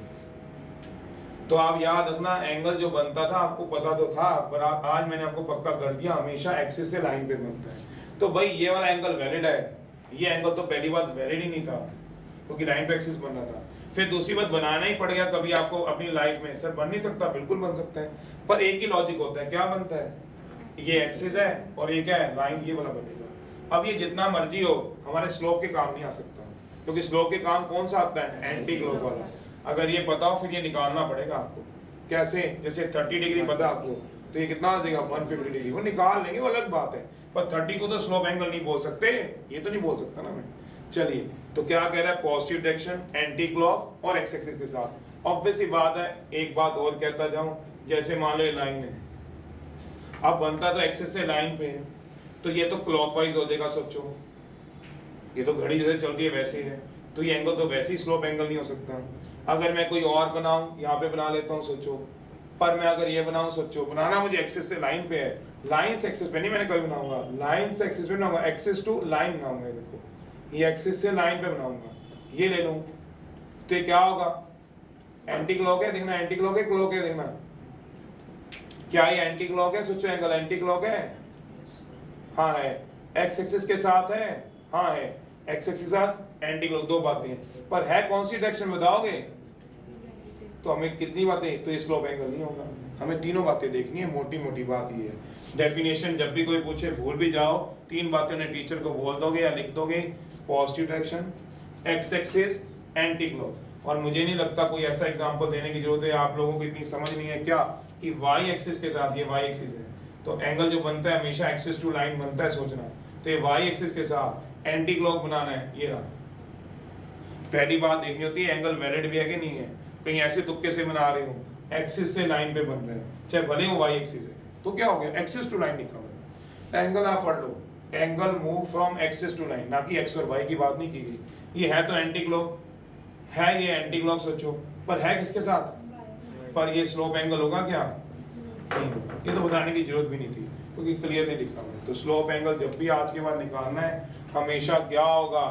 तो आप याद रखना एंगल जो बनता था आपको पता तो था, पर आज मैंने आपको पक्का कर दिया, हमेशा एक्सिस से लाइन पे बनता है। तो भाई ये वाला एंगल वैलिड है, ये एंगल तो पहली बात वैलिड ही नहीं था क्योंकि लाइन पे एक्सिस बन रहा था। फिर दूसरी बात बनाना ही पड़ गया कभी आपको अपनी लाइफ में। सर बन नहीं सकता, बिल्कुल बन सकता है, पर एक ही लॉजिक होता है, क्या बनता है, ये एक्सिस है और ये क्या है, लाइन, ये वाला बनेगा। अब ये जितना मर्जी हो हमारे स्लोप के काम नहीं आ सकता, क्योंकि स्लोप के काम कौन सा आता है, एंटी क्लॉक वाला। अगर ये पता हो फिर ये निकालना पड़ेगा आपको। कैसे, जैसे 30 डिग्री पता आपको, तो ये कितना आ जाएगा 150 डिग्री, वो निकाल लेंगे, वो अलग बात है, पर 30 को तो स्लोप एंगल नहीं बोल सकते, ये तो नहीं बोल सकता ना मैं। चलिए, तो क्या कह रहा है, पॉजिटिव डायरेक्शन, एंटी क्लॉक और एक्स एक्सिस के साथ। ऑब्वियस ही बात है, एक बात और कहता जाऊं, जैसे मान लो लाइन है, अब बनता तो एक्सिस से लाइन पे है, तो ये तो क्लॉकवाइज हो जाएगा, सोचो ये तो घड़ी जैसे चलती है वैसे ही है, तो ये एंगल तो वैसे ही स्लोप एंगल नहीं हो सकता। अगर मैं कोई और बनाऊं, यहाँ पे बना लेता हूँ सोचो, पर मैं अगर ये बनाऊं, सोचो बनाना मुझे एक्सिस से लाइन पे है, लाइन से एक्सिस पे नहीं मैंने कभी बनाऊंगा, लाइन से एक्सिस पे बनाऊंगा, एक्सिस टू लाइन बनाऊंगा। देखो ये एक्सिस से लाइन पे बनाऊंगा, ये ले लूं तो ये क्या होगा, एंटी क्लॉक है, देखना एंटी क्लॉक है, क्लॉक है, देखना क्या ये एंटी क्लॉक है, सोचो एंगल एंटी क्लॉक है, हाँ है, एक्स एक्सिस के साथ है, हाँ है, एक्स एक्सिस के साथ एंटी क्लॉक, दो बातें हैं, पर है कौन सी डायरेक्शन बताओगे, तो हमें कितनी बातें, तो ये स्लोप एंगल नहीं होगा, हमें तीनों बातें देखनी है, मोटी मोटी बात ये है। डेफिनेशन जब भी कोई पूछे भूल भी जाओ, तीन बातें उन्हें टीचर को बोल दोगे या लिख दोगे, positive direction, x axis, anti clock. और मुझे नहीं लगता कोई ऐसा एग्जांपल देने की जरूरत है, आप लोगों को इतनी समझ नहीं है क्या कि वाई एक्सिस के साथ, ये वाई एक्सिस है, तो एंगल जो बनता है हमेशा एक्सिस टू लाइन बनता है, सोचना, तो ये वाई एक्सिस के साथ एंटी क्लॉक बनाना है, ये रहा। पहली बात देखनी होती है एंगल वैलिड भी है कि नहीं है, कहीं ऐसे तुक्के से बना रहे हो, एक्सिस से लाइन पे बन रहे हैं, चाहे भले वो वाई एक्सिस है, तो क्या हो गया, एक्सिस टू लाइन लिखा हुआ है। एंगल आप पढ़ लो, angle move from axis to line, ना कि एक्स और वाई की बात नहीं की गई। ये है तो एंटी क्लॉक है, ये एंटी क्लॉक सोचो, पर है किसके साथ, पर ये स्लोप एंगल होगा क्या, नहीं होगा। ये तो बताने की जरूरत भी नहीं थी क्योंकि क्लियर नहीं लिखा हुआ है। तो स्लोप एंगल जब भी आज के बाद निकालना है, हमेशा क्या होगा,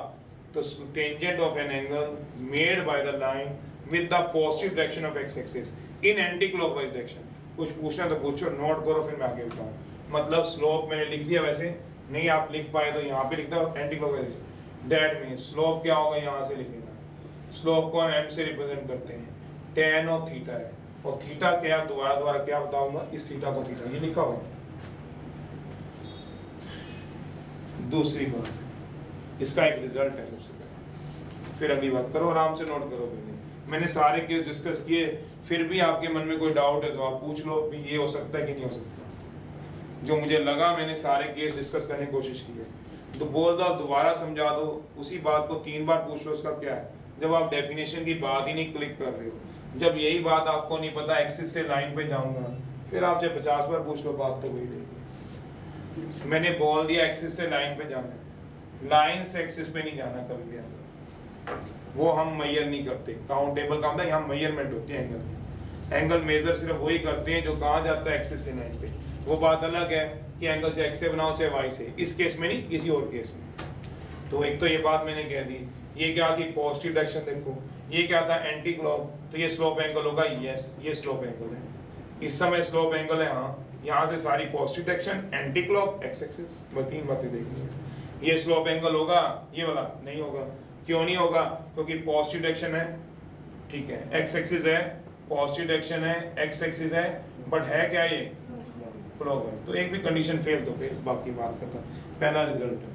तो tangent of an angle made by the line with the positive direction of x axis in anti-clockwise direction। कुछ पूछना तो पूछो, नोट करो, फिर मैं आगे बताऊं। मतलब स्लोप मैंने लिख दिया, वैसे नहीं आप लिख पाए तो यहाँ पे लिख दो एंटी-क्लॉकवाइज। दैट मींस स्लोप क्या होगा, यहाँ से लिख लेना। स्लोप को हम m से रिप्रेजेंट करते हैं, tan ऑफ थीटा है, और थीटा क्या, दोबारा क्या बताऊंगा, इस थीटा को थीटा, ये लिखा हुआ है। दूसरी बात, इसका एक रिजल्ट है सबसे पहले, फिर अगली बात करो, आराम से नोट करो। पहले मैंने सारे केस डिस्कस किए, फिर भी आपके मन में कोई डाउट है तो आप पूछ लो भी ये हो सकता है कि नहीं हो सकता। जो मुझे लगा मैंने सारे केस डिस्कस करने की कोशिश की है, तो बोल दो, दोबारा समझा दो, उसी बात को 3 बार पूछ लो, उसका क्या है। जब आप डेफिनेशन की बात ही नहीं क्लिक कर रहे हो, जब यही बात आपको नहीं पता एक्सिस से लाइन पे जाऊंगा, फिर आप चाहे 50 बार पूछ लो, बात तो वही रहेगी। मैंने बोल दिया एक्सिस से लाइन पे जाना है, लाइन से एक्सिस पे नहीं जाना कभी भी, वो हम मेजर नहीं करते। काउंटेबल का मतलब यहाँ मेजरमेंट होती है एंगल की, एंगल मेजर सिर्फ वही करते हैं जो कहाँ जाता है, एक्सिस से लाइन पे। वो बात अलग है कि एंगल चाहे एक्स से बनाओ चाहे वाई से, इस केस में नहीं, किसी और केस में। तो एक तो ये बात मैंने कह दी, ये क्या थी, पॉजिटिव डायरेक्शन, देखो ये क्या था, एंटी क्लॉक, तो ये स्लोप एंगल होगा, यस ये स्लोप एंगल है, इस समय स्लोप एंगल है, हाँ, यहाँ से सारी positive direction, anti clock, X axis, बस 3 बातें देखनी है। ये स्लोप एंगल होगा, ये वाला नहीं होगा, क्यों नहीं होगा, क्योंकि पॉजिटिव डायरेक्शन है, ठीक है, एक्स एक्सिस है, पॉजिटिव डायरेक्शन है, एक्स एक्सिस है, बट है क्या ये क्लॉकवाइज। तो एक भी कंडीशन फेल तो फिर बाकी बात करता। पहला रिजल्ट है,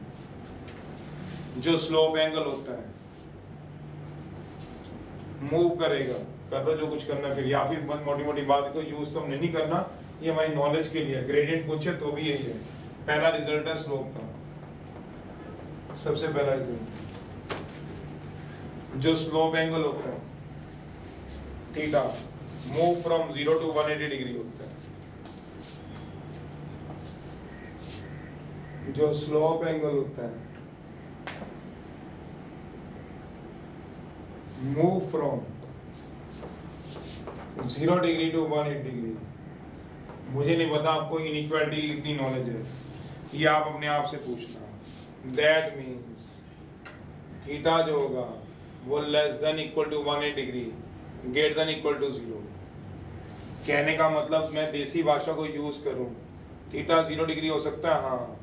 जो स्लोप एंगल होता है मूव करेगा, कर दो जो कुछ करना फिर, या फिर मोटी मोटी बात को यूज तो हमने नहीं करना, ये हमारी नॉलेज के लिए, ग्रेडियंट पूछे तो भी यही है। पहला रिजल्ट है स्लोप का, सबसे पहला रिजल्ट, जो स्लोप एंगल होता है theta, move from 0 to 180 degree होता है। जो स्लोप एंगल होता है move from 0 degree to 180 degree. मुझे नहीं पता आपको इनइक्वालिटी की कितनी नॉलेज है, ये आप अपने आप से पूछना। दैट मीन्स थीटा जो होगा वो less than equal to 180 degree, greater than equal to 0। कहने का मतलब मैं देसी भाषा को यूज करूं। थीटा 0 डिग्री हो सकता है, हाँ।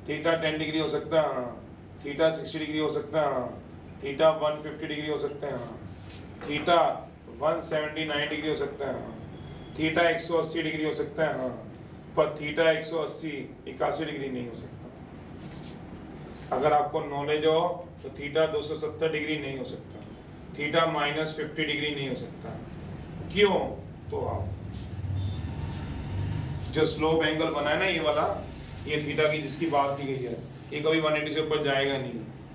थीटा 10 डिग्री हो सकता है, हाँ। थीटा 60 डिग्री हो सकता है, हाँ। थीटा 150 डिग्री हो सकता है, हाँ। थीटा 179 डिग्री हो सकता है, हाँ। थीटा 180 डिग्री हो सकता है, हाँ। पर थीटा 180 81 डिग्री नहीं हो सकता। अगर आपको नॉलेज हो तो थीटा 270 डिग्री नहीं हो सकता, थीटा -50 डिग्री नहीं हो सकता। क्यों? तो आप जो स्लोप एंगल बना है ना ये वाला, ये थीटा की जिसकी बात की गई है, ये कभी 180 से ऊपर जाएगा नहीं।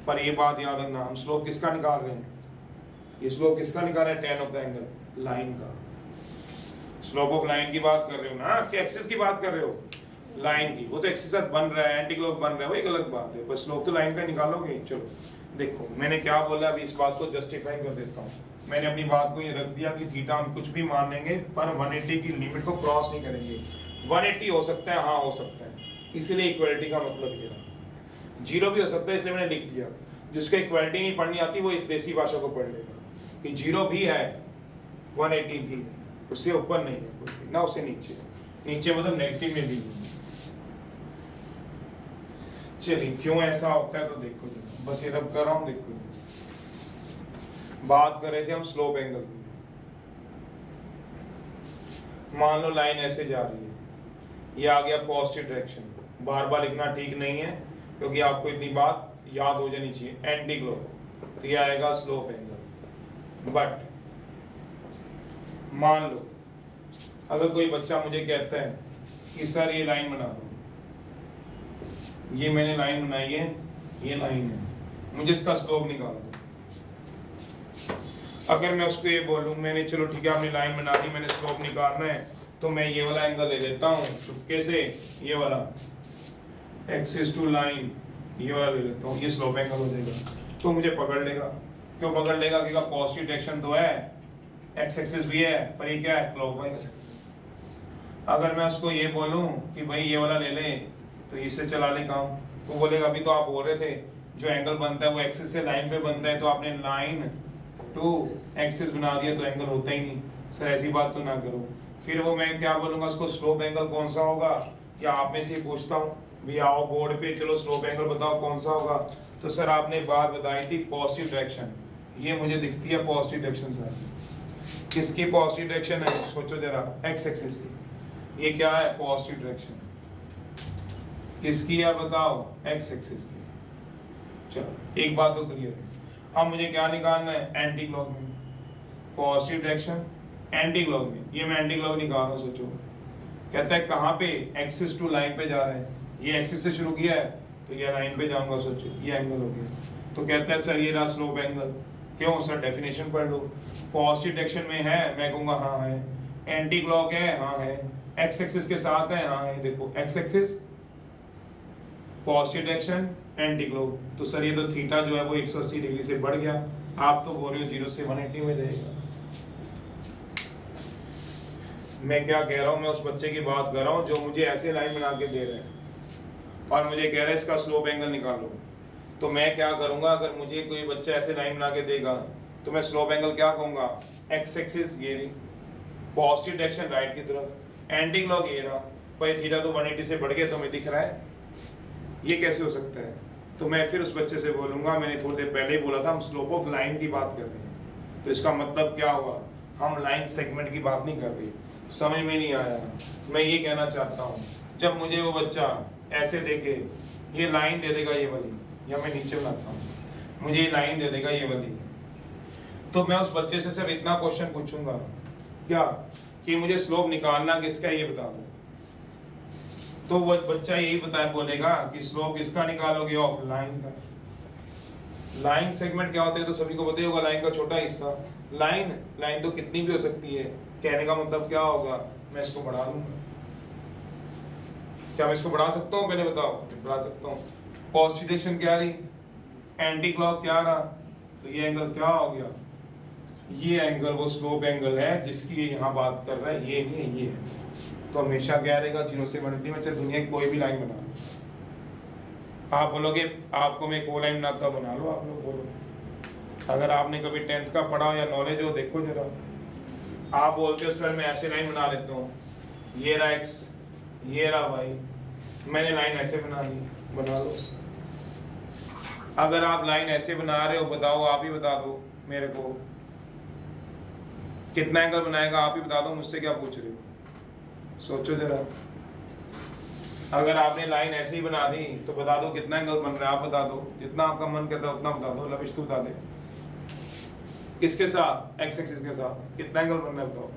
पर ये बात याद रखना, हम स्लोप किसका निकाल रहे हैं? ये स्लोप किसका निकाल रहे हैं? tan of the angle, line का। स्लोप ऑफ लाइन की बात कर रहे हो ना, कि एक्सिस की बात कर रहे हो? लाइन की। वो तो एक्सिस बन रहा है, एंटी क्लॉक बन रहा है, वो एक अलग बात है, पर स्लोप तो लाइन का निकालोगे। चलो देखो मैंने क्या बोला, अभी इस बात को जस्टिफाई कर देता हूँ। मैंने अपनी बात को ये रख दिया कि थीटा हम कुछ भी मान लेंगे, पर 180 की लिमिट को क्रॉस नहीं करेंगे। 180 हो सकता है, हाँ हो सकता है, इसलिए इक्वलिटी का मतलब ये रहा। 0 भी हो सकता है, इसलिए मैंने लिख दिया। जिसको इक्वलिटी नहीं पढ़नी आती वो इस देसी भाषा को पढ़ लेगा कि 0 भी है, 180 भी है, उससे ऊपर नहीं है ना, उससे नीचे। नीचे मतलब नेगेटिव में भी। चलिए क्यों ऐसा होता है तो देखो, बस ये रब कर रहा हूं। देखो बात कर रहे थे हम स्लोप एंगल की। मान लो लाइन ऐसे जा रही है, ये आ गया पॉजिटिव डायरेक्शन। बार बार लिखना ठीक नहीं है, क्योंकि आपको इतनी बात याद हो जानी चाहिए। एंटी क्लॉक, तो ये आएगा स्लोप एंगल। बट मान लो अगर कोई बच्चा मुझे कहता है कि सर ये लाइन बना दो, ये मैंने लाइन बनाई है, ये लाइन है, मुझे इसका स्लोप निकाल दो। अगर मैं उसको ये बोलूं, मैंने चलो ठीक है आपने लाइन बना दी, मैंने स्लोप निकालना है, तो मैं ये वाला एंगल ले लेता हूँ चुपके से, ये वाला एक्सिस टू लाइन, ये वाला ले लेता हूँ, ये स्लोप एंगल हो जाएगा। तो मुझे पकड़ लेगा। क्यों पकड़ लेगा? क्योंकि पॉजिटिव डायरेक्शन तो है, एक्स एक्सिस भी है, पर ये क्या है? क्लॉकवाइज। अगर मैं उसको ये बोलूं कि भाई ये वाला ले ले, तो इससे चला ले काम, तो बोलेगा अभी तो आप बोल रहे थे जो एंगल बनता है वो एक्सिस से लाइन पे बनता है, तो आपने लाइन टू एक्सिस बना दिया तो एंगल होता ही नहीं। सर ऐसी बात तो ना करो। फिर वो मैं क्या बोलूंगा उसको, स्लोप एंगल कौन सा होगा? या आप में से पूछता हूँ, भी आओ बोर्ड पे, चलो स्लोप एंगल बताओ कौन सा होगा। तो सर आपने बात बताई थी पॉजिटिव डायरेक्शन, ये मुझे दिखती है पॉजिटिव डायरेक्शन। सर किसकी पॉजिटिव डायरेक्शन है? सोचो जरा, एक्स एक्सिस की। ये क्या है? Positive direction. किसकी है बताओ? एक्स एक्सिस की। चलो एक बात तो क्लियर है। अब मुझे क्या निकालना है? एंटी क्लॉक में। पॉजिटिव डायरेक्शन एंटी क्लॉक में, ये मैं एंटी क्लॉक निकाल रहा हूं। सोचो कहता है कहाँ पे? एक्सिस टू लाइन पे जा रहे हैं, ये एक्सिस से शुरू किया है तो ये लाइन पे जाऊंगा। सोचो ये एंगल हो गया। तो कहता है सर ये रहा स्लोप एंगल। क्यों सर? डेफिनेशन पढ़ लो। पॉजिटिव डायरेक्शन में है, मैं कहूंगा हाँ है। एंटी क्लॉक है, हाँ है। एक्स एक्सिस के साथ है, हाँ है। देखो x axis, positive direction, anti clock, तो सर ये तो थीटा जो है वो 180 डिग्री से बढ़ गया। आप तो बोल रहे हो 0 से 180 में जाएगा। मैं क्या कह रहा हूँ? मैं उस बच्चे की बात कर रहा हूँ जो मुझे ऐसे लाइन बना के दे रहे हैं और मुझे कह रहा है इसका स्लोप एंगल निकालो। तो मैं क्या करूंगा? अगर मुझे कोई बच्चा ऐसे लाइन बना के देगा तो मैं स्लोप एंगल क्या कहूंगा? एक्स एक्सिस ये रही, पॉजिटिव डायरेक्शन राइट की तरफ, एंटी क्लॉक ये रहा, पर थीटा तो 180 से बढ़ गया तो हमें दिख रहा है। ये कैसे हो सकता है? तो मैं फिर उस बच्चे से बोलूंगा, मैंने थोड़ी देर पहले ही बोला था हम स्लोप ऑफ लाइन की बात कर रहे हैं, तो इसका मतलब क्या हुआ? हम लाइन सेगमेंट की बात नहीं कर रहे। समझ में नहीं आया? मैं ये कहना चाहता हूँ, जब मुझे वो बच्चा ऐसे देके ये लाइन दे देगा ये वाली, या मैं नीचे बनाता हूँ, मुझे ये लाइन दे देगा ये वाली, तो मैं उस बच्चे से सिर्फ इतना क्वेश्चन पूछूंगा क्या, कि मुझे स्लोप निकालना किसका ये बता दो। तो वो बच्चा यही बता बोलेगा कि स्लोप किसका निकालोगे? ऑफ लाइन का। लाइन सेगमेंट क्या होता है तो सभी को पता ही होगा, लाइन का छोटा हिस्सा। लाइन तो कितनी भी हो सकती है। कहने का मतलब क्या होगा? मैं इसको बढ़ा दूंगा। क्या मैं इसको बढ़ा सकता हूँ? पहले बताओ। बढ़ा सकता हूँ। पॉजिटिव डायरेक्शन क्या रही? एंटी क्लॉक क्या रहा? तो ये एंगल क्या हो गया? ये एंगल वो स्लोप एंगल है जिसकी यहाँ बात कर रहा है, ये नहीं है, ये है। तो हमेशा क्या रहेगा? 0 से 180 में, चाहे दुनिया की कोई भी लाइन बना लो। आप बोलोगे आपको मैं को लाइन बनाता, बना लो। आप लोग बोलो, अगर आपने कभी 10th का पढ़ा या नॉलेज हो, देखो जरा आप बोलते हो सर मैं ऐसे लाइन बना लेता हूँ, ये रहा x, ये रहा y, मैंने लाइन ऐसे बना ली, बना लो। अगर आप लाइन ऐसे बना रहे हो, बताओ, आप ही बता दो मेरे को, कितना एंगल बनाएगा, आप ही बता दो, मुझसे क्या पूछ रहे हो, सोचो जरा। अगर आपने लाइन ऐसे ही बना दी तो बता दो कितना एंगल बन रहा है, आप बता दो, जितना आपका मन करता है उतना बता दो। लविश तू बता दे, किसके साथ, एक्स एक्सिस के साथ कितना एंगल बन रहा है बताओ।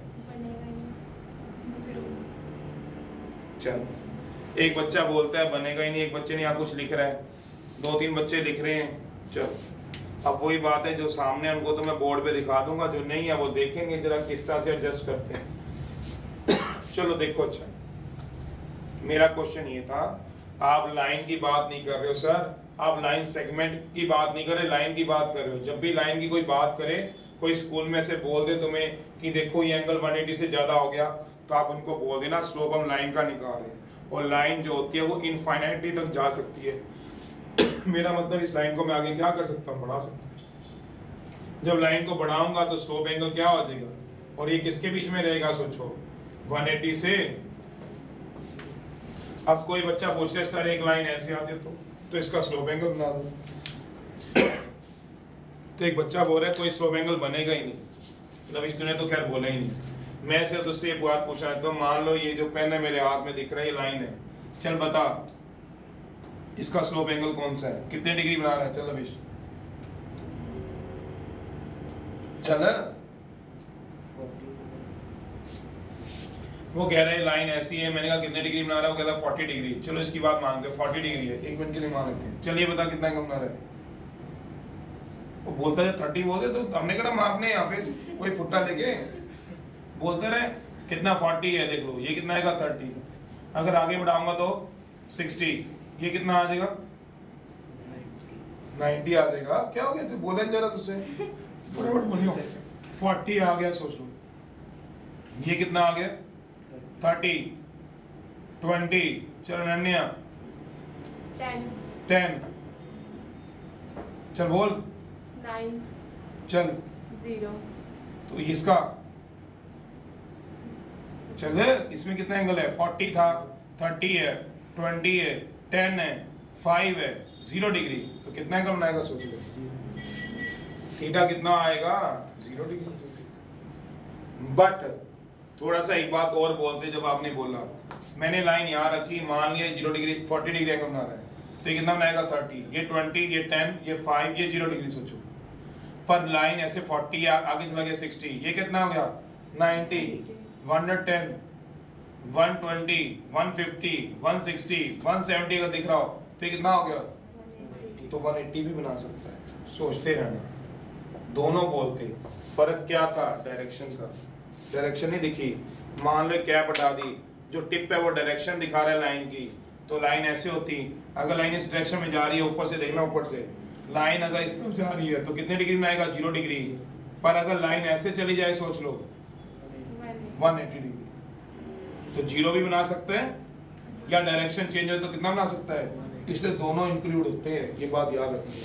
चलो, एक बच्चा बोलता है बनेगा ही नहीं, एक बच्चे ने यहाँ कुछ लिख रहा है, 2-3 बच्चे लिख रहे हैं। चलो, अब वही बात है, जो सामने उनको तो मैं बोर्ड पे दिखा दूंगा, जो नहीं है वो देखेंगे जरा किस तरह से एडजस्ट करते हैं। चलो देखो, अच्छा मेरा क्वेश्चन ये था, आप लाइन की बात नहीं कर रहे हो सर, आप लाइन सेगमेंट की बात नहीं कर रहे, लाइन की बात कर रहे हो। जब भी लाइन की कोई बात करे, कोई स्कूल में से बोल दे तुम्हें कि देखो ये एंगल 180 से ज्यादा हो गया, तो आप उनको बोल देना स्लोप हम लाइन का निकाल रहे हैं, और लाइन जो होती है वो इनफाइनाइटली तक जा सकती है। मेरा मतलब इस लाइन को मैं आगे क्या कर सकता हूँ, बढ़ा सकता हूँ। जब लाइन को बढ़ाऊंगा तो स्लोप एंगल क्या हो जाएगा, और ये किसके बीच में रहेगा, सोचो 180 से। अब कोई बच्चा पूछ रहे सर एक लाइन ऐसे आती है तो इसका स्लोप एंगल बना दो। तो एक बच्चा बोल रहा है कोई स्लोप एंगल बनेगा ही नहीं, लविश तूने तो खैर बोला ही नहीं। मैं से तुझसे एक बात पूछा है, तो मान लो ये जो पेन है मेरे हाथ में दिख रहा है, ये लाइन है, चल बता इसका स्लोप एंगल कौन सा है, कितने डिग्री बना रहा है, चल लविश चल। वो कह रहे हैं लाइन ऐसी है, मैंने कहा कितने डिग्री बना रहा है, वो कहता है 40 डिग्री। चलो इसकी बात मानते हैं 40 डिग्री है, 1 मिनट के लिए मान लेते हैं। चलिए बता कितना एंगल बना रहा है। वो बोलता है 30 बोलते, तो हमने कहा मापने यहाँ पे कोई फुट्टा लेके बोलते रहे कितना 40 है, देख लो ये कितना आएगा 30, अगर आगे बढ़ाऊंगा तो 60, ये कितना आ जाएगा 90 आ जाएगा। क्या हो गया, तो बोले जरा तुझसे फटाफट बोलियो, 40 आ गया, सोच लो ये कितना आ गया 30, 20, चलो नन्या 10, चल बोल 9, चल 0, तो इसका चल, इसमें कितना एंगल है, 40 था, 30 है, 20 है, 10 है, 5 है, 0 डिग्री, तो कितना एंगल बनाएगा सोच लो, थीटा कितना आएगा 0 डिग्री। बट थोड़ा सा एक बात और बोलते, जब आपने बोला मैंने लाइन यहाँ रखी, मान लिया 0 डिग्री 40 डिग्री एंगल बना रहा है, तो ये कितना बनाएगा 30, ये 20, ये 10, ये 5, ये 0 डिग्री सोचो। पर लाइन ऐसे 40 आगे चला गया 60, ये कितना हो गया 90, 110, 120, 150, 160, 170 अगर दिख रहा हो तो ये कितना हो गया, तो 180 भी बना सकता है। सोचते रहना, दोनों बोलते, फर्क क्या था, डायरेक्शन का। डायरेक्शन नहीं दिखी, मान लो कैप हटा दी, जो टिप है वो डायरेक्शन दिखा रहा है लाइन की, तो लाइन ऐसे होती, अगर लाइन इस डायरेक्शन में जा रही है, ऊपर से देखना, ऊपर से लाइन अगर इस तरफ जा रही है तो कितने डिग्री में आएगा 0 डिग्री, पर अगर लाइन ऐसे चली जाए सोच लो 180 डिग्री, तो 0 भी बना सकते हैं, या डायरेक्शन चेंज हो तो कितना बना सकता है, इसलिए दोनों इंक्लूड होते हैं, ये बात याद रखिए।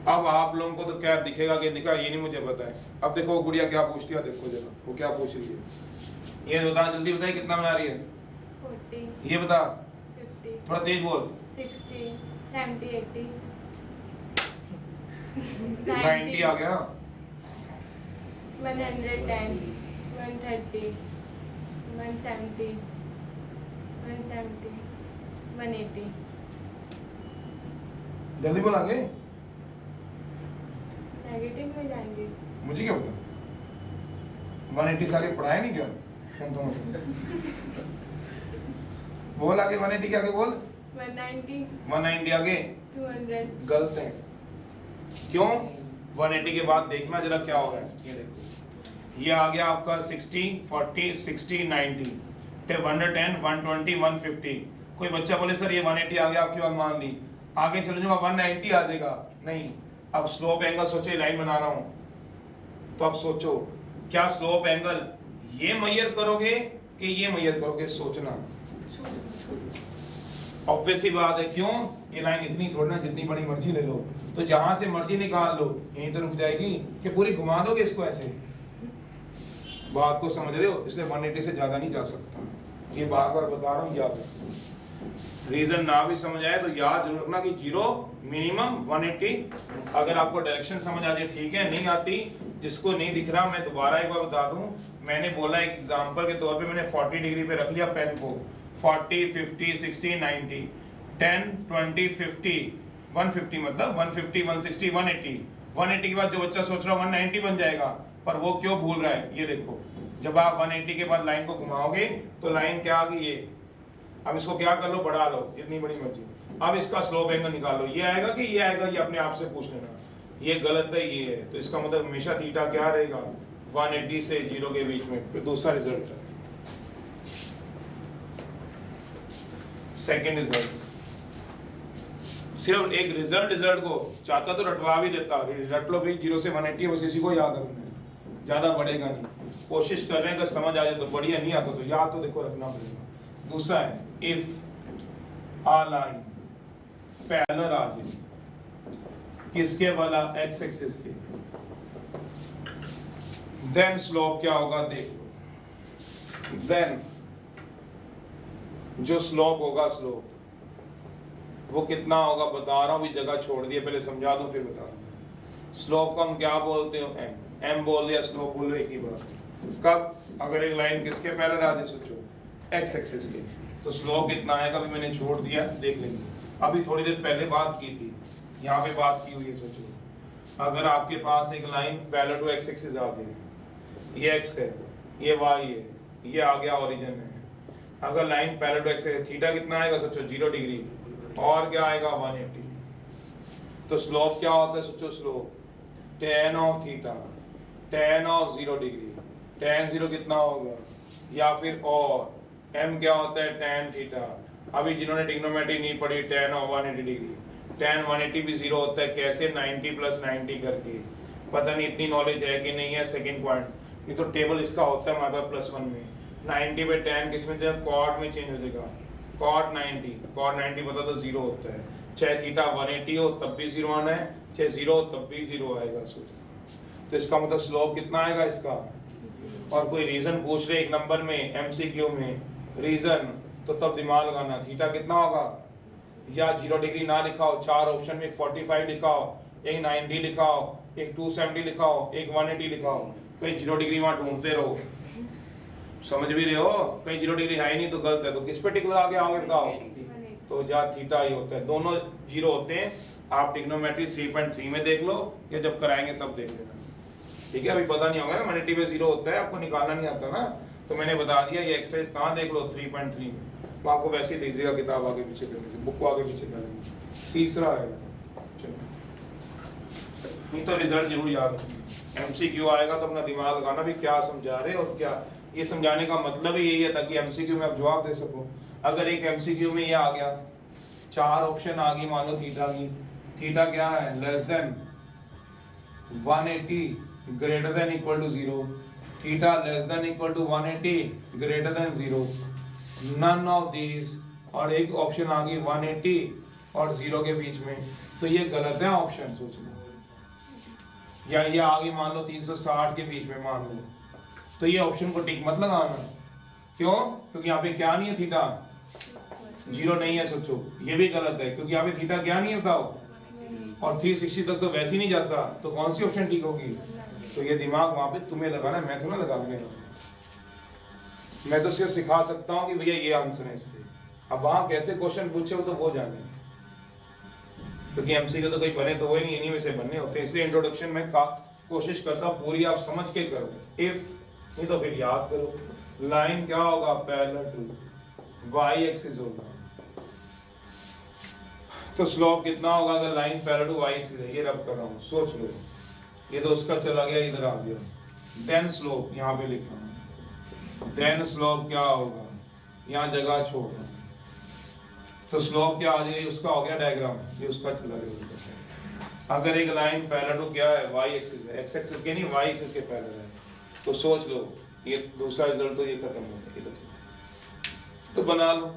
अब आप लोगों को तो क्या दिखेगा कि दिखा, ये नहीं मुझे पता है। अब देखो गुड़िया क्या पूछती है, देखो जरा वो क्या पूछ रही है, ये बता, जल्दी बताइए कितना बना रही है, 40, ये बता 50, थोड़ा तेज बोल, 60, 70, 80, 90 आ गया, 110, 130, 170, 170, 180, जल्दी बोल आगे, नेगेटिव में जाएंगे, मुझे क्या पता, 180 से आगे पढ़ाया नहीं क्या, बोल आगे, 180 के आगे बोल, 190, 190 आगे 200, गलत है, क्यों, 180 के बाद देखना जरा क्या हो रहा है, ये देखो ये आ गया आपका 60, 40, 60, 90, 110, 120, 150। कोई बच्चा बोले सर ये 180 आ गया, आपकी बात मान ली, आगे चले जाऊंगा 190 आ जाएगा, नहीं, अब स्लोप एंगल सोचो, लाइन बना रहा हूं, तो अब सोचो क्या स्लोप एंगल ये मेजर करोगे कि ये मेजर करोगे, सोचना। ऑब्वियस ही बात है, क्यों, ये लाइन इतनी थोड़ी ना, जितनी बड़ी मर्जी ले लो, तो जहां से मर्जी निकाल लो, यहीं तो रुक जाएगी कि पूरी घुमा दोगे इसको ऐसे, बात को समझ रहे हो? इसलिए 180 से ज्यादा नहीं जा सकता, ये बार बार बता रहा हूँ, याद रखो। रीजन ना भी समझ आए तो याद जरूर रखना कि 0 मिनिमम 180। अगर आपको डायरेक्शन समझ आ जाए ठीक है, नहीं आती, जिसको नहीं दिख रहा मैं दोबारा एक बार बता दूं, मैंने बोला एक एग्जांपल के तौर पे मैंने 40 डिग्री पे रख लिया पेन को, 40 50 60 90 10 20 50 150, मतलब 150 160 180। 180 के बाद जो बच्चा सोच रहा है 190 बन जाएगा, पर वो क्यों भूल रहा है ये देखो, जब आप 180 के बाद लाइन को घुमाओगे तो लाइन क्या आ गई, ये। अब इसको क्या कर लो, बढ़ा लो जितनी बड़ी मर्जी। अब इसका स्लोप एंगल निकाल लो, ये आएगा कि ये आएगा, ये अपने आप से पूछ लेना। ये गलत है, ये है, तो इसका मतलब हमेशा थीटा क्या रहेगा, 180 से 0 के बीच में। फिर दूसरा रिजल्ट है, सेकेंड रिजल्ट। सिर्फ एक रिजल्ट को चाहता तो रटवा भी देता, रट लो भाई 0 से 180, बस इसी को याद रखना है, ज्यादा बढ़ेगा नहीं। कोशिश कर रहे हैं, अगर समझ आ जाए तो बढ़िया, नहीं आता तो याद तो देखो रखना पड़ेगा। दूसरा है, इफ आ लाइन पैरेलल आ जाए किसके वाला, एक्स एक्सिस के, देन स्लोप क्या होगा देख लो। देन जो स्लोप होगा, स्लोप वो कितना होगा बता रहा हूं, भी जगह छोड़ दिए, पहले समझा दो फिर बता दूं। स्लोप को हम क्या बोलते हो, एम। एम बोल दिया, स्लोप बोलो एक ही बात। कब, अगर एक लाइन किसके पैरेलल आ जाए, सोचो एक्स एक्सिस के, तो स्लोप कितना आएगा, अभी मैंने छोड़ दिया, देख लेंगे। अभी थोड़ी देर पहले बात की थी, यहाँ पे बात की हुई है। सोचो अगर आपके पास एक line parallel to x axis आ गई, ये एक्स है, ये वाई है, ये आ गया ओरिजिन है। अगर लाइन पैरेलल टू एक्स है, थीटा कितना आएगा, सोचो 0 डिग्री, और क्या आएगा 180। तो स्लोप क्या होता है, सोचो slope tan of theta, tan of 0 degree, tan 0 कितना होगा, या फिर और m क्या होता है, tan थीटा। अभी जिन्होंने ट्रिग्नोमेट्री नहीं पढ़ी, tan ऑफ 180 डिग्री, tan 180 भी 0 होता है, कैसे, 90 प्लस 90 करके। पता नहीं इतनी नॉलेज है कि नहीं है। सेकंड पॉइंट, ये तो टेबल इसका होता है हमारे पास +1 में, 90 पे tan किस में जाएगा, कॉट में चेंज हो जाएगा, cot 90 पता तो 0 होता है, चाहे थीटा 180 हो तब भी 0 आना है, चाहे 0 हो तब भी 0 आएगा। सोचो तो इसका मतलब स्लोप कितना आएगा इसका। और कोई रीजन पूछ रहे एक नंबर में एमसीक्यू में रीजन, तो तब दिमाग लगाना, थीटा कितना होगा, या 0 डिग्री ना लिखा हो, 4 ऑप्शन में एक 45 लिखा हो, एक 90 लिखा हो, एक 270 लिखा हो, एक 180 लिखा हो, कहीं 0 डिग्री वहां ढूंढते रहो। समझ भी रहे हो, कहीं 0 डिग्री है ही नहीं तो गलत है, तो किस पे टिक लगा के आओगे बताओ, तो जा थीटा ही होता है, दोनों 0 होते हैं। आप ट्रिग्नोमेट्री 3.3 में देख लो, या जब कराएंगे तब देख लेना, ठीक है। अभी पता नहीं होगा ना, 180 पे 0 होता है, आपको निकालना नहीं आता ना, तो मैंने बता दिया। ये एक्सरसाइज कहाँ देख लो, 3.3 में, तो आपको वैसे ही दीजिएगा, किताब आगे पीछे कर लीजिए, बुक को आगे पीछे कर लीजिए। तीसरा है, चलो नहीं तो रिजल्ट जरूर याद रखिए। एमसीक्यू आएगा तो अपना दिमाग लगाना भी क्या समझा रहे और क्या, ये समझाने का मतलब ही यही है ताकि एमसीक्यू में आप जवाब दे सको। अगर एक एमसीक्यू में ये आ गया, 4 ऑप्शन आ गई, मान लो थीटा की, थीटा क्या है, less than 180 greater than equal to 0, theta less than equal to 180 greater than 0, none of these, और एक ऑप्शन आ गई 180 और 0 के बीच में, तो ये गलत है ऑप्शन। सोच लो, या ये आ गई मान लो 360 के बीच में मान लो, तो ये ऑप्शन को टिक मत लगाना। क्यों? क्योंकि यहाँ पे क्या नहीं है, थीटा 0 नहीं है। सोचो ये भी गलत है, क्योंकि यहाँ पे थीटा क्या नहीं है बताओ, और 360 तक तो वैसे ही नहीं जाता, तो कौन सी ऑप्शन ठीक होगी। तो ये दिमाग वहां पे तुम्हें लगाना, मैं तो ना लगाने का, मैं तो सिर्फ सिखा सकता हूँ कि भैया ये आंसर है इसके। अब वहां कैसे क्वेश्चन पूछे हो तो वो जाने, क्योंकि एमसीक्यू तो कोई बने तो वो ही नहीं, इन्हीं में से बनने होते हैं। इसलिए इंट्रोडक्शन में कोशिश करता हूँ पूरी आप समझ के करो, इफ नहीं तो फिर याद करो। लाइन क्या होगा, पैरेलल टू वाई एक्सिस होगा, तो स्लोप कितना होगा अगर line parallel to y axis है। ये रब कर रहा हूँ, सोच लो, ये तो उसका चला गया, इधर आ गया, देन स्लोप यहाँ पे लिखा हूँ, देन स्लोप क्या होगा, यहाँ जगह छोड़ रहा हूँ, तो स्लोप क्या आ जाएगी, उसका हो गया डायग्राम, ये उसका चला गया। अगर एक लाइन पैरेलल टू क्या है, वाई एक्सिस है, एक्स एक्सिस के नहीं वाई एक्सिस के पैरेलल है, तो सोच लो ये दूसरा रिजल्ट तो ये खत्म हो गया, तो बना लो,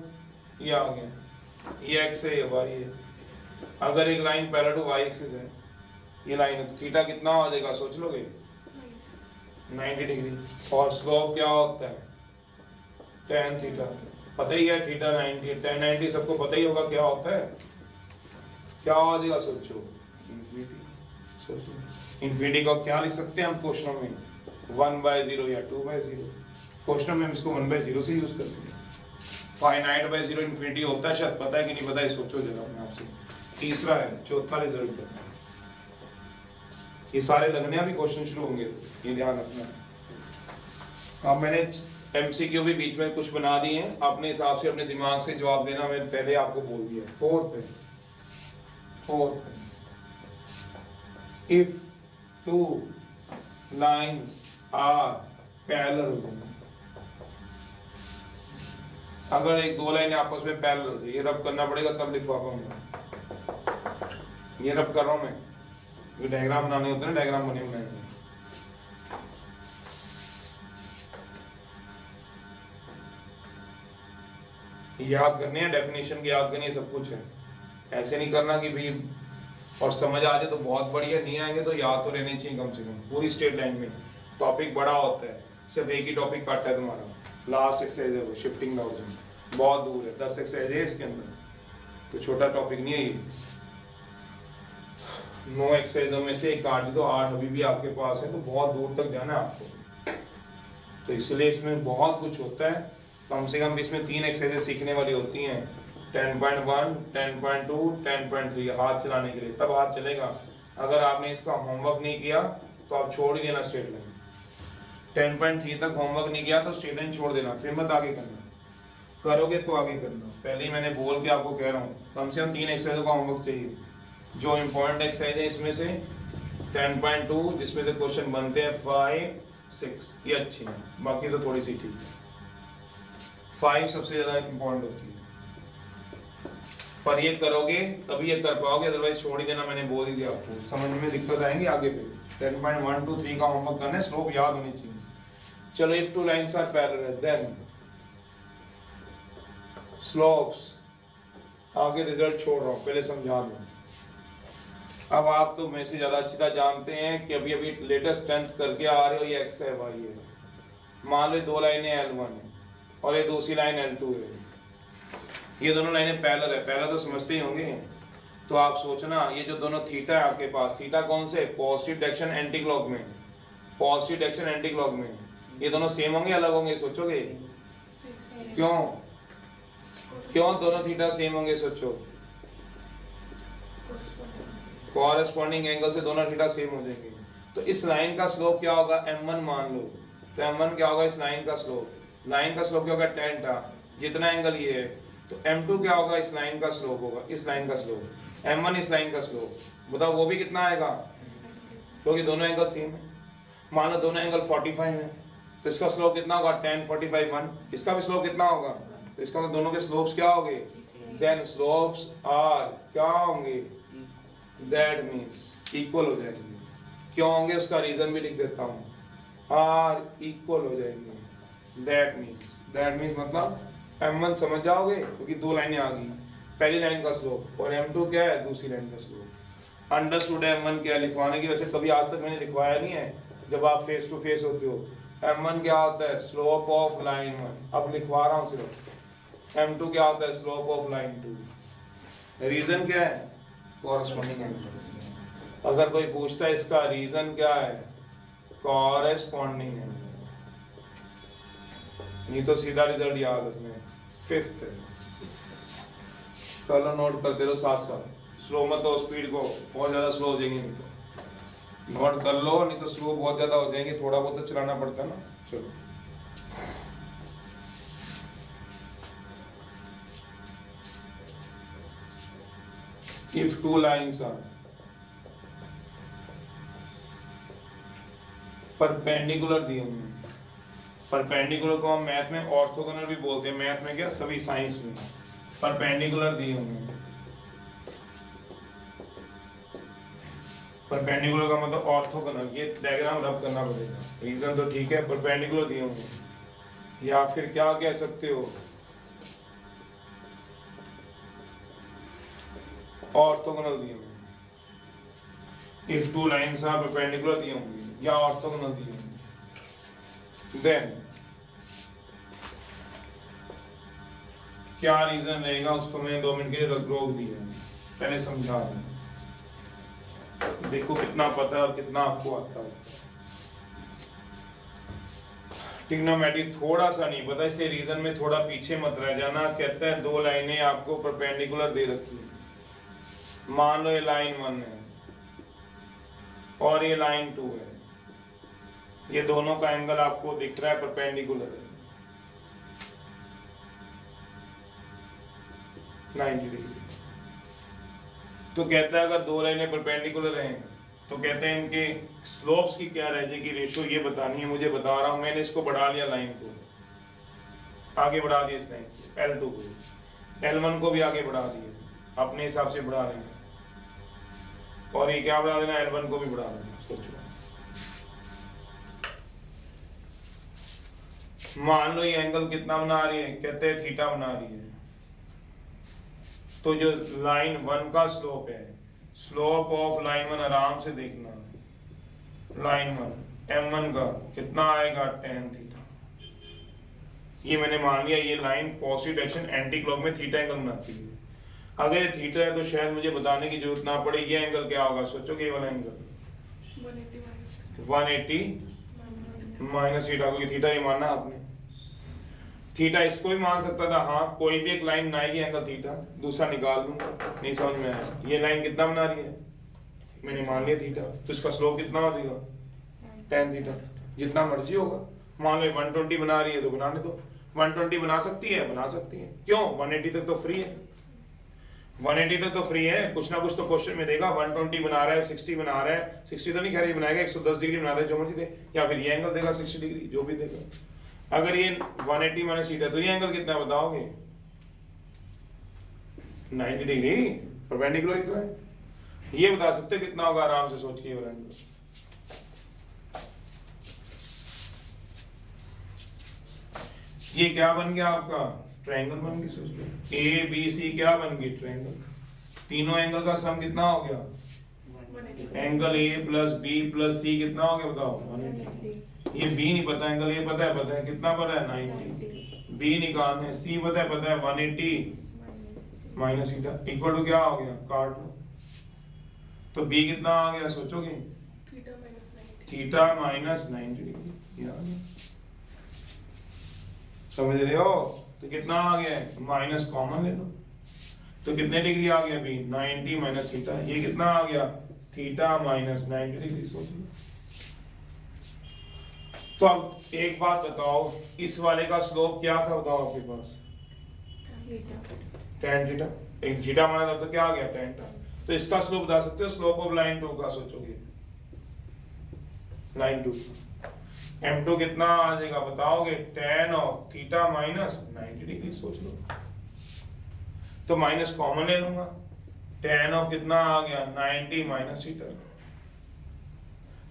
ये आ गया, ये एक्स है, ये वाई है। अगर एक line parallel to y axis है, ये लाइन है, तो थीटा कितना हो जाएगा सोच लोगे, 90 डिग्री। और स्लोप क्या होता है? tan theta. पता ही है थीटा 90, tan 90 सबको पता ही होगा क्या होता है। क्या आ जाएगा सोचो? इन्फिनिटी। सोचो इन्फिनिटी को क्या लिख सकते हैं हम क्वेश्चनों में? 1/0 या 2/0। क्वेश्चन में हम इसको 1/0 से यूज करते हैं। फाइनाइट बाय 0 इन्फिनिटी होता है, शायद पता है कि नहीं पता है, सोचो जरा मैं आपसे। तीसरा है, चौथा रिजल्ट है। ये सारे लगने अभी क्वेश्चन शुरू होंगे, तो ये ध्यान रखना। अब मैंने एमसीक्यू भी बीच में कुछ बना दिए हैं, अपने हिसाब से अपने दिमाग से जवाब देना, मैंने पहले आपको बोल दिया। फोर्थ है if two lines are parallel, अगर एक दो लाइनें आपस में पैरेलल होती है, ये रब करना पड़ेगा तब लिखवा पाऊंगा। ये रब कर रहा हूं मैं, ये डायग्राम बनाने होते हैं ना, डायग्राम बने हुए हैं। याद करनी है, डेफिनेशन की याद करनी है, सब कुछ है। ऐसे नहीं करना कि भाई और समझ आ जाए तो बहुत बढ़िया, नहीं आएंगे तो याद तो रहने चाहिए कम से कम पूरी स्ट्रेट लाइन में। टॉपिक बड़ा होता है, सिर्फ एक ही टॉपिक काटता है तुम्हारा, लास्ट एक्सरसाइज है वो शिफ्टिंग लॉजिक, बहुत दूर है, 10 एक्सरसाइज है इसके अंदर, तो छोटा टॉपिक नहीं है ये। 9 एक्सरसाइजों में से एक काट दो, 8 अभी भी आपके पास है, तो बहुत दूर तक जाना है आपको। तो इसलिए इसमें बहुत कुछ होता है, कम से कम इसमें 3 एक्सरसाइजें सीखने वाली होती हैं, 10.1, 10.2, 10.3 हाथ चलाने के लिए, तब हाथ चलेगा। अगर आपने इसका होमवर्क नहीं किया तो आप छोड़ ही देना स्ट्रेट लाइन। 10.3 तक होमवर्क नहीं किया तो स्ट्रेट लाइन छोड़ देना, फिर मत आगे करना, करोगे तो आगे करना। पहले ही मैंने बोल के आपको कह रहा हूँ, कम से कम 3 एक्सरसाइजों का होमवर्क चाहिए। जो इंपॉर्टेंट एक्सरसाइज है इसमें से 10.2, जिसमें से क्वेश्चन बनते हैं 5, 6, ये अच्छी है, बाकी तो थोड़ी सी ठीक है। 5 सबसे ज्यादा इंपॉर्टेंट होती है, पर ये करोगे तभी ये कर पाओगे, अदरवाइज छोड़ ही देना, मैंने बोल ही दिया आपको। समझ में दिक्कत आएंगी आगे पे। 10.1 to 3 का होमवर्क करना है, स्लोप याद होनी चाहिए। चलो, if two lines are parallel then slopes, आगे रिजल्ट छोड़ रहा हूँ, पहले समझा दूं। अब आप तो मैं से ज्यादा अच्छी तरह जानते हैं कि अभी अभी लेटेस्ट 10th करके आ रहे हो, ये x है y है। मान लो 2 लाइनें L1 है और ये दूसरी लाइन L2 है, ये दोनों लाइनें पैरेलल है, पहला तो समझते ही होंगे। तो आप सोचना, ये जो दोनों थीटा है आपके पास, थीटा कौन से? पॉजिटिव डायरेक्शन एंटी क्लॉक में, पॉजिटिव डायरेक्शन एंटी क्लॉक में, ये दोनों सेम होंगे अलग होंगे? सोचोगे क्यों? क्यों दोनों थीटा सेम होंगे? सोचो, कॉरेस्पॉन्डिंग एंगल से दोनों थीटा सेम हो जाएंगे। तो इस लाइन का स्लोप क्या होगा? m1 मान लो, तो m1 क्या होगा इस लाइन का स्लोप? लाइन का स्लोप क्या होगा? tan था, जितना एंगल ये है। तो m2 क्या होगा? इस लाइन का स्लोप होगा, इस लाइन का स्लोप। m1 इस लाइन का स्लोप, बताओ वो भी कितना आएगा? क्योंकि दोनों एंगल सेम है। मान लो दोनों एंगल 45 है, तो इसका स्लोप कितना होगा? tan 45 1। इसका भी स्लोप कितना होगा? तो इसका मतलब दोनों के स्लोप्स क्या होंगे? देन स्लोप्स आर क्या होंगे? दैट मीन्स इक्वल हो जाएंगे। क्यों होंगे उसका रीजन भी लिख देता हूँ, आर इक्वल हो जाएंगे। दैट मीन्स मतलब m1 समझ जाओगे क्योंकि 2 लाइनें आ गई, पहली लाइन का स्लोप, और m2 क्या है? दूसरी लाइन का स्लोप। अंडरस्टूड m1 क्या? लिखवाने की वैसे कभी आज तक मैंने लिखवाया नहीं है, जब आप फेस टू फेस होते हो। m1 क्या होता है? स्लोप ऑफ लाइन 1, अब लिखवा रहा हूँ सिर्फ। m2 क्या होता है? Slope of line 2। रीजन क्या है? Corresponding angle. अगर कोई पूछता है इसका रीजन क्या है? कॉरेस्पॉन्डिंग एंगल, नहीं तो सीधा रिजल्ट याद रखना है। 5th चलो नोट करते रहो साथ साथ, स्लो मत हो, स्पीड को बहुत ज्यादा स्लो हो जाएंगे, नहीं तो नोट कर लो, नहीं तो स्लो बहुत ज्यादा हो जाएंगे, थोड़ा बहुत तो चलाना पड़ता है ना। चलो, if 2 lines are परपेंडिकुलर दिए होंगे, परपेंडिकुलर को हम मैथ में ऑर्थोगोनल भी बोलते हैं, मैथ में क्या सभी साइंस में परपेंडिकुलर दिए होंगे। परपेंडिकुलर का मतलब ऑर्थोगोनल, ये डायग्राम रब करना पड़ेगा। रीजन तो ठीक है, परपेंडिकुलर दिए होंगे, या फिर क्या कह सकते हो? ऑर्थोगोनल दिए होंगे। इफ 2 लाइंस आर परपेंडिकुलर दिए होंगे या ऑर्थोगोनल दिए होंगे। देन क्या रीजन रहेगा उसको मैंने 2 मिनट के लिए रोक दिया, पहले समझा दिया। देखो कितना पता है और कितना आपको आता है। ट्रिग्नोमेट्री थोड़ा सा नहीं पता, इसलिए रीजन में थोड़ा पीछे मत रह जाना। कहता है 2 लाइनें आपको परपेंडिकुलर दे रखी है, मान लो ये लाइन 1 है और ये लाइन 2 है, ये दोनों का एंगल आपको दिख रहा है परपेंडिकुलर है 90 डिग्री। तो कहता है अगर 2 लाइनें परपेंडिकुलर हैं तो कहते हैं इनके स्लोप्स की क्या रह जाएगी रेशो, ये बतानी है मुझे। बता रहा हूं, मैंने इसको बढ़ा लिया, लाइन को आगे बढ़ा दिया, इस लाइन को L2 को, L1 को भी आगे बढ़ा दिया, अपने हिसाब से बढ़ा लेंगे। और ये क्या बढ़ा देना, L1 को भी बढ़ा देना। सोचो मान लो ये एंगल कितना बना रही है, कहते हैं थीटा बना रही है। तो जो लाइन 1 का स्लोप है, स्लोप ऑफ लाइन 1 आराम से देखना, लाइन 1 M1 का कितना आएगा, tan थीटा। ये मैंने मान लिया, ये line positive direction anti clock में थीटा एंगल बनाती है। अगर ये थीटा है तो शायद मुझे बताने की जरूरत ना पड़े ये एंगल क्या होगा। सोचो कि ये वाला एंगल 180 माइनस थीटा, क्योंकि थीटा ये माना आपने। थीटा इसको भी मान सकता था, हाँ कोई भी एक लाइन बनाएगी एंगल थीटा, दूसरा निकाल लूंगा। नहीं समझ में आया, ये लाइन कितना बना रही है, मैंने मान लिया थीटा, तो इसका स्लोप कितना हो जाएगा, tan थीटा। जितना मर्जी होगा, मान लो 120 बना रही है तो बनाने दो, 120 बना सकती है, बना सकती है, क्यों, 180 तक तो फ्री है, 180 तक तो फ्री है। कुछ ना कुछ तो क्वेश्चन में देगा, 120 बना रहा है, 60 बना रहा है, 60 तो नहीं खैर ये बनाएगा, 110 डिग्री बना रहा है, जो मर्जी दे, या फिर ये एंगल देगा 60 डिग्री, जो भी देगा। अगर ये 180 माइनस थीटा, तो ये एंगल कितना बताओगे, 90 डिग्री, परपेंडिकुलर तो है। ये बता सकते हो कितना होगा, आराम से सोच के ये एंगल। ये क्या बन गया आपका, ट्रायंगल बन गई। सोच लो ABC क्या बन गई, ट्रायंगल। तीनों एंगल का सम कितना हो गया, angle A plus B plus C कितना हो गया बताओ, 180। ये B नहीं पता, एंगल A पता है कितना पता है, 90। B निकालना है, C पता है 180 माइनस थीटा इक्वल टू क्या हो गया, काट लो। तो B कितना आ गया, सोचोगे, थीटा माइनस 90 डिग्री। समझ रहे हो, तो कितना आ गया, माइनस कॉमन ले लो, तो कितने डिग्री आ गया, B 90 माइनस थीटा, ये कितना आ गया, थीटा माइनस 90 डिग्री। सोच लो। तो अब एक बात बताओ, इस वाले का स्लोप क्या था बताओ आपके पास, tan थीटा, एक थीटा माना था तो क्या आ गया, tan था। तो इसका स्लोप बता सकते हो, स्लोप ऑफ लाइन 2 का, सोचोगे लाइन 2 M2 कितना आ जाएगा बताओगे, tan of theta minus 90 degree. सोच लो, तो माइनस कॉमन ले लूंगा, tan ऑफ कितना आ गया, 90 माइनस थीटा।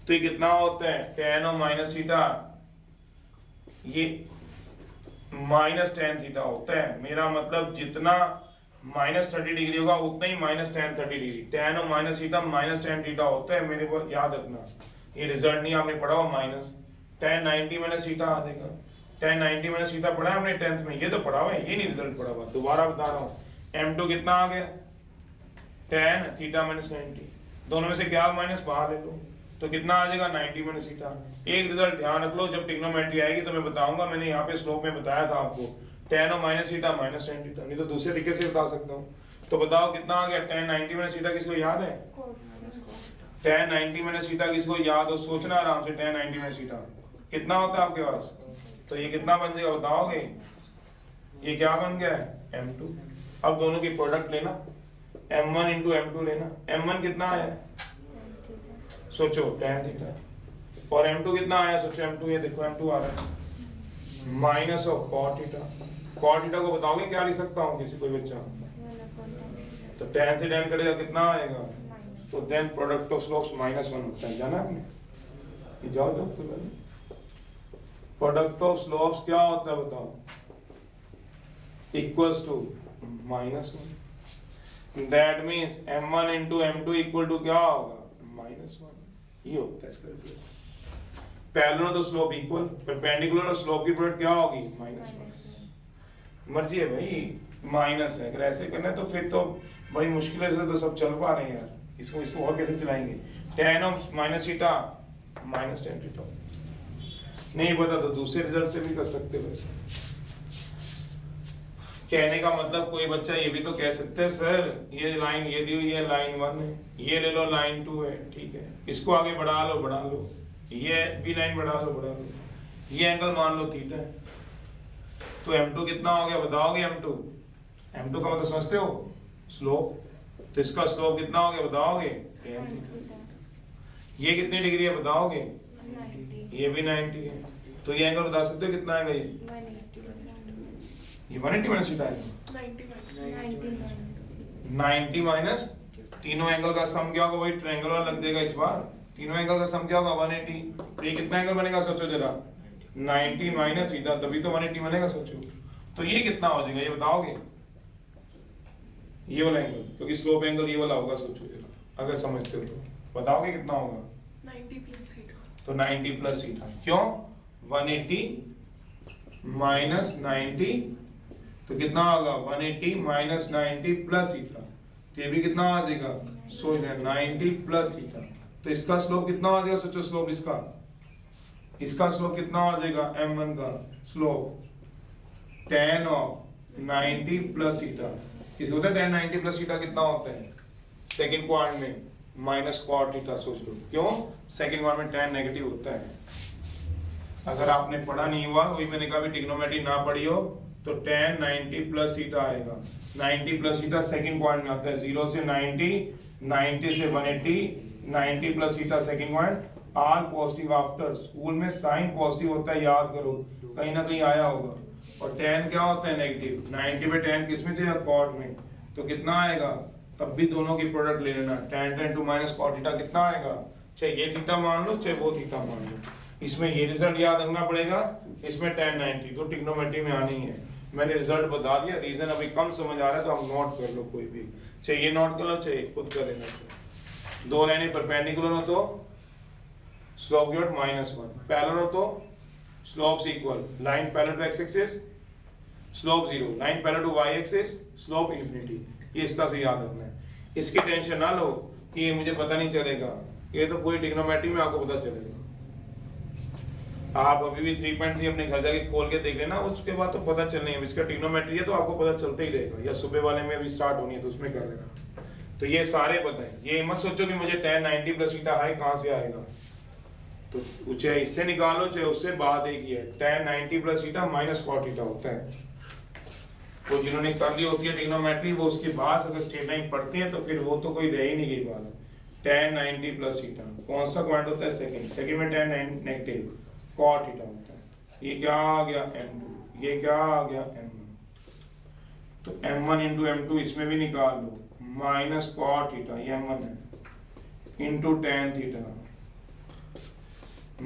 तो ये कितना होता है, tan ऑफ माइनस थीटा, ये माइनस tan थीटा होता है। मेरा मतलब जितना माइनस 30 डिग्री होगा उतना ही minus tan 30 degree, tan of minus theta minus tan theta होता है। मेरे को याद रखना, ये रिजल्ट नहीं आपने पढ़ा हुआ, माइनस tan 90 माइनस थीटा आ जाएगा। tan 90 माइनस थीटा पढ़ा है आपने 10th में, ये तो पढ़ा हुआ है, ये नहीं रिजल्ट पढ़ा हुआ। दोबारा बता रहा हूँ, M2 कितना आ गया, tan थीटा माइनस 90, दोनों में से क्या माइनस बाहर ले लो, तो कितना आ जाएगा, 90 माइनस थीटा। एक रिजल्ट ध्यान रख लो, जब ट्रिग्नोमेट्री आएगी तो मैं बताऊंगा, मैंने यहाँ पे स्लोप में बताया था आपको, tan of minus theta minus tan theta, नहीं तो दूसरे तरीके से बता सकता हूँ। तो बताओ कितना आ गया, tan 90 माइनस थीटा किसको याद है, tan 90 माइनस थीटा किसको याद हो, सोचना आराम से, tan 90 माइनस थीटा कितना होता है आपके पास, तो ये कितना बन जाएगा बताओगे, ये क्या बन गया है, M2। अब दोनों की प्रोडक्ट लेना, M1 इंटू M2 लेना, M1 कितना आया, सोचो tan थीटा, और M2 कितना आया, सोचो M2, ये देखो M2 आ रहा है minus of cot theta. cot theta को बताओगे क्या लिख सकता हूँ किसी कोई बच्चा, तो tan से tan कटेगा कितना आएगा, तो देन प्रोडक्ट ऑफ स्लोप्स -1 होता है, जाना आपने, ये जाओ कोई बात नहीं। प्रोडक्ट ऑफ स्लोप्स क्या होता है बताओ, equals to -1, that means M1 into M2 equal to क्या होगा, -1, ये होता है इसका रिजल्ट। पैरेलल तो स्लोप इक्वल, परपेंडिकुलर और स्लोप की प्रोडक्ट क्या होगी माइनस माइनस मर्जी है भाई, माइनस है। अगर ऐसे करना है तो फिर तो बड़ी मुश्किल है, तो सब चल पा रहे हैं यार, इसको और कैसे चलाएंगे। Ten of minus theta minus tan theta, नहीं पता तो दूसरे रिजल्ट से भी कर सकते हो वैसे। कहने का मतलब कोई बच्चा ये भी तो कह सकते है सर ये लाइन ये दी हुई है लाइन 1 है, ये ले लो लाइन 2 है, ठीक है, इसको आगे बढ़ा लो, ये भी लाइन बढ़ा लो, ये एंगल मान लो थीटा है, तो m2 कितना हो गया बताओगे। m2 का मतलब समझते हो स्लोप, तो इसका स्लोप कितना हो गया बताओगे tan थीटा। ये कितनी डिग्री है बताओगे, 90 ये भी 90 है, तो ये एंगल बता सकते हो कितना आएगा, ये 180 माइनस थीटा आएगा, 90 माइनस तीनों एंगल का सम क्या होगा, वही ट्रायंगल वाला लग जाएगा इस बार, तीनों एंगल का सम क्या होगा 180, तो ये कितना एंगल बनेगा सोचो जरा, 90 माइनस थीटा, तभी तो 180 बनेगा सोचो। तो ये कितना हो जाएगा ये बताओगे, ये वाला एंगल, क्योंकि स्लोप एंगल ये वाला होगा सोचो जरा, अगर समझते हो तो बताओगे कितना होगा 90 प्लस थीटा, तो 90 प्लस थीटा, क्यों 180 माइनस 90, तो कितना होगा 180 माइनस 90 प्लस थीटा, तो ये भी कितना आ जाएगा सोच लें 90 प्लस थीटा, तो इसका स्लोप कितना आ जाएगा सोचो, स्लोप इसका स्लोप कितना आ जाएगा m1 का slope tan of 90 plus theta, इसको होता है tan 90 प्लस थीटा कितना होता है सेकंड क्वाड्रेंट में माइनस कॉट थीटा, सोच लो क्यों सेकंड क्वाड्रेंट में tan नेगेटिव होता है। अगर आपने पढ़ा नहीं हुआ, वही मैंने कहा भी ट्रिग्नोमेट्री ना पढ़ी हो तो tan 90 प्लस थीटा आएगा, 90 प्लस थीटा सेकंड क्वाड्रेंट में आता है, 0 से 90, 90 से 180, 90 प्लस थीटा सेकंड क्वाड्रेंट, आल पॉजिटिव आफ्टर, स्कूल में साइन पॉजिटिव होता है याद करो, कहीं ना कहीं आया होगा, और tan क्या होता है नेगेटिव, 90 में tan किस में थे कॉट में, तो कितना आएगा, तब भी दोनों की प्रोडक्ट ले लेना, tan to minus cot theta कितना आएगा, चाहे ये थीटा मान लो चाहे वो थीटा मान लो, इसमें ये रिजल्ट याद रखना पड़ेगा, इसमें tan 90 तो ट्रिग्नोमेट्री में आनी है। मैंने रिजल्ट बता दिया, रीजन अभी कम समझ आ रहा है तो हम नोट कर लो, कोई भी चाहे ये नोट कर लो चाहे खुद कर लेना, दो लाइनें परपेंडिकुलर हो तो स्लोप गिवन -1, पैरेलल हो तो slopes equal, line parallel to x axis slope 0, line parallel to y axis slope infinity, ये इस तरह से याद रखना है। इसकी टेंशन ना लो कि ये मुझे पता नहीं चलेगा, ये तो पूरी ट्रिग्नोमेट्री में आपको पता चलेगा। आप अभी भी 3.3 अपने घर जाके खोल के देख लेना, उसके बाद तो पता चलनी है, इसका ट्रिग्नोमेट्री है तो आपको पता चलता ही रहेगा, या सुबह वाले में अभी स्टार्ट होनी है तो उसमें कर लेना। तो ये सारे पता है, ये मत सोचो कि मुझे tan 90 प्लस थीटा है कहाँ से आएगा, तो चाहे इससे निकालो चाहे उससे, बात एक ही है, tan 90 plus theta minus cot theta होता है। तो जिन्होंने कर ली होती है ट्रिग्नोमेट्री वो उसके बाद अगर स्ट्रेट लाइन पढ़ते हैं तो फिर वो तो कोई रह ही नहीं गई बात। tan 90 प्लस थीटा कौन सा क्वाड्रेंट होता है सेकंड में tan नेगेटिव कॉट थीटा होता है, ये क्या आ गया m2, ये क्या आ गया m1, तो m1 इंटू m2 इसमें भी निकाल लो, माइनस कॉट थीटा ये m1 है into tan theta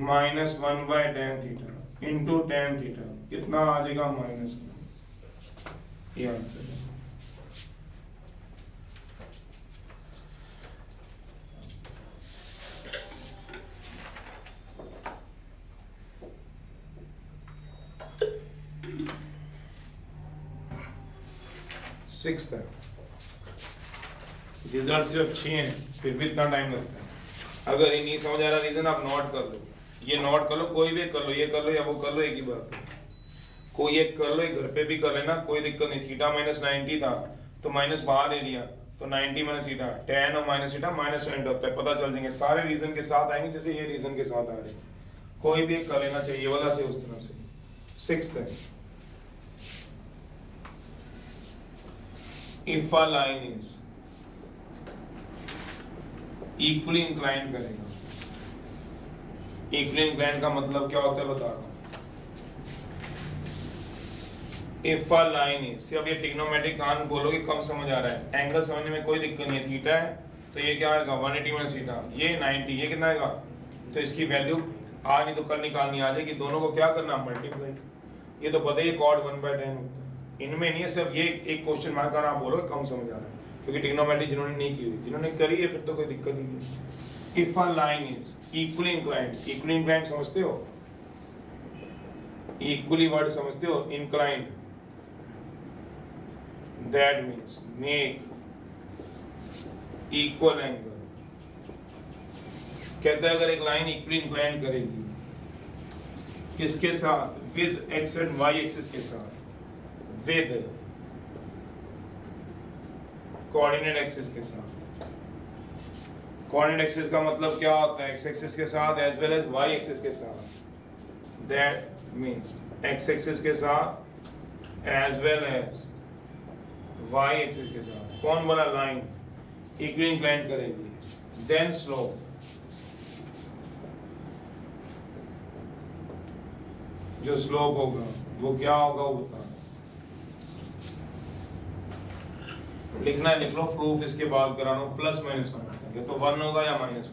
minus 1 by tan theta into tan theta, कितना आ जाएगा -1, ये आंसर है। सिक्स्थ है, रिजल्ट सिर्फ 6 हैं फिर भी इतना टाइम लगता है। अगर ये नहीं समझ आ रहा रीजन आप नोट कर लो, ये नोट कर लो, कोई भी कर लो, ये कर लो या वो कर लो, एक ही बात है, कोई एक कर लो, एक घर पे भी कर लेना, कोई दिक्कत नहीं। थीटा -90 था तो माइनस बाहर ले लिया तो 90 माइनस थीटा, tan और माइनस थीटा -20 होता है, पता चल जाएंगे, सारे रीजन के साथ आएंगे जैसे ये रीजन के साथ आ रहे हैं, कोई भी एक कर लेना चाहिए, ये वाला चाहिए उस तरह से। सिक्स्थ है, if a line is equally inclined करेगा, equally inclined का मतलब क्या होता है बता रहा हूँ, if a line is, सिर्फ ये ट्रिग्नोमेट्रिक कान बोलोगे कम समझ आ रहा है, एंगल समझने में कोई दिक्कत नहीं है, थीटा है तो ये क्या आएगा 180 माइनस थीटा, ये 90, ये कितना आएगा, तो इसकी वैल्यू आज नहीं तो कल निकालनी आ जाएगी, दोनों को क्या करना मल्टीप्लाई, ये तो पता ही कॉट 1/10 होता है, इनमें नहीं है, सिर्फ ये एक क्वेश्चन मार्क का आप बोलो कम समझ आ रहा है, क्योंकि ट्रिग्नोमेट्री जिन्होंने नहीं की हुई, जिन्होंने करी है फिर तो कोई दिक्कत ही नहीं। If a line is equally inclined समझते हो? इक्वली वर्ड समझते हो? Inclined, that means make equal angle. कहता है अगर एक लाइन इक्वली इंक्लाइंड करेगी किसके साथ? With x and y axis के साथ, विद कोऑर्डिनेट एक्सिस के साथ। कोऑर्डिनेट एक्सिस का मतलब क्या होता है? एक्स एक्सिस के साथ as well as Y axis के साथ। दैट मीन्स एक्स एक्सिस के साथ as well as Y axis के साथ। कौन बोला? लाइन इक्वली इंक्लाइंड करेगी। देन स्लोप, जो स्लोप होगा वो क्या होगा वो बता। लिखना है, लिख लो। प्रूफ इसके बाद करा लो। प्लस माइनस वन, तो 1 होगा या -1।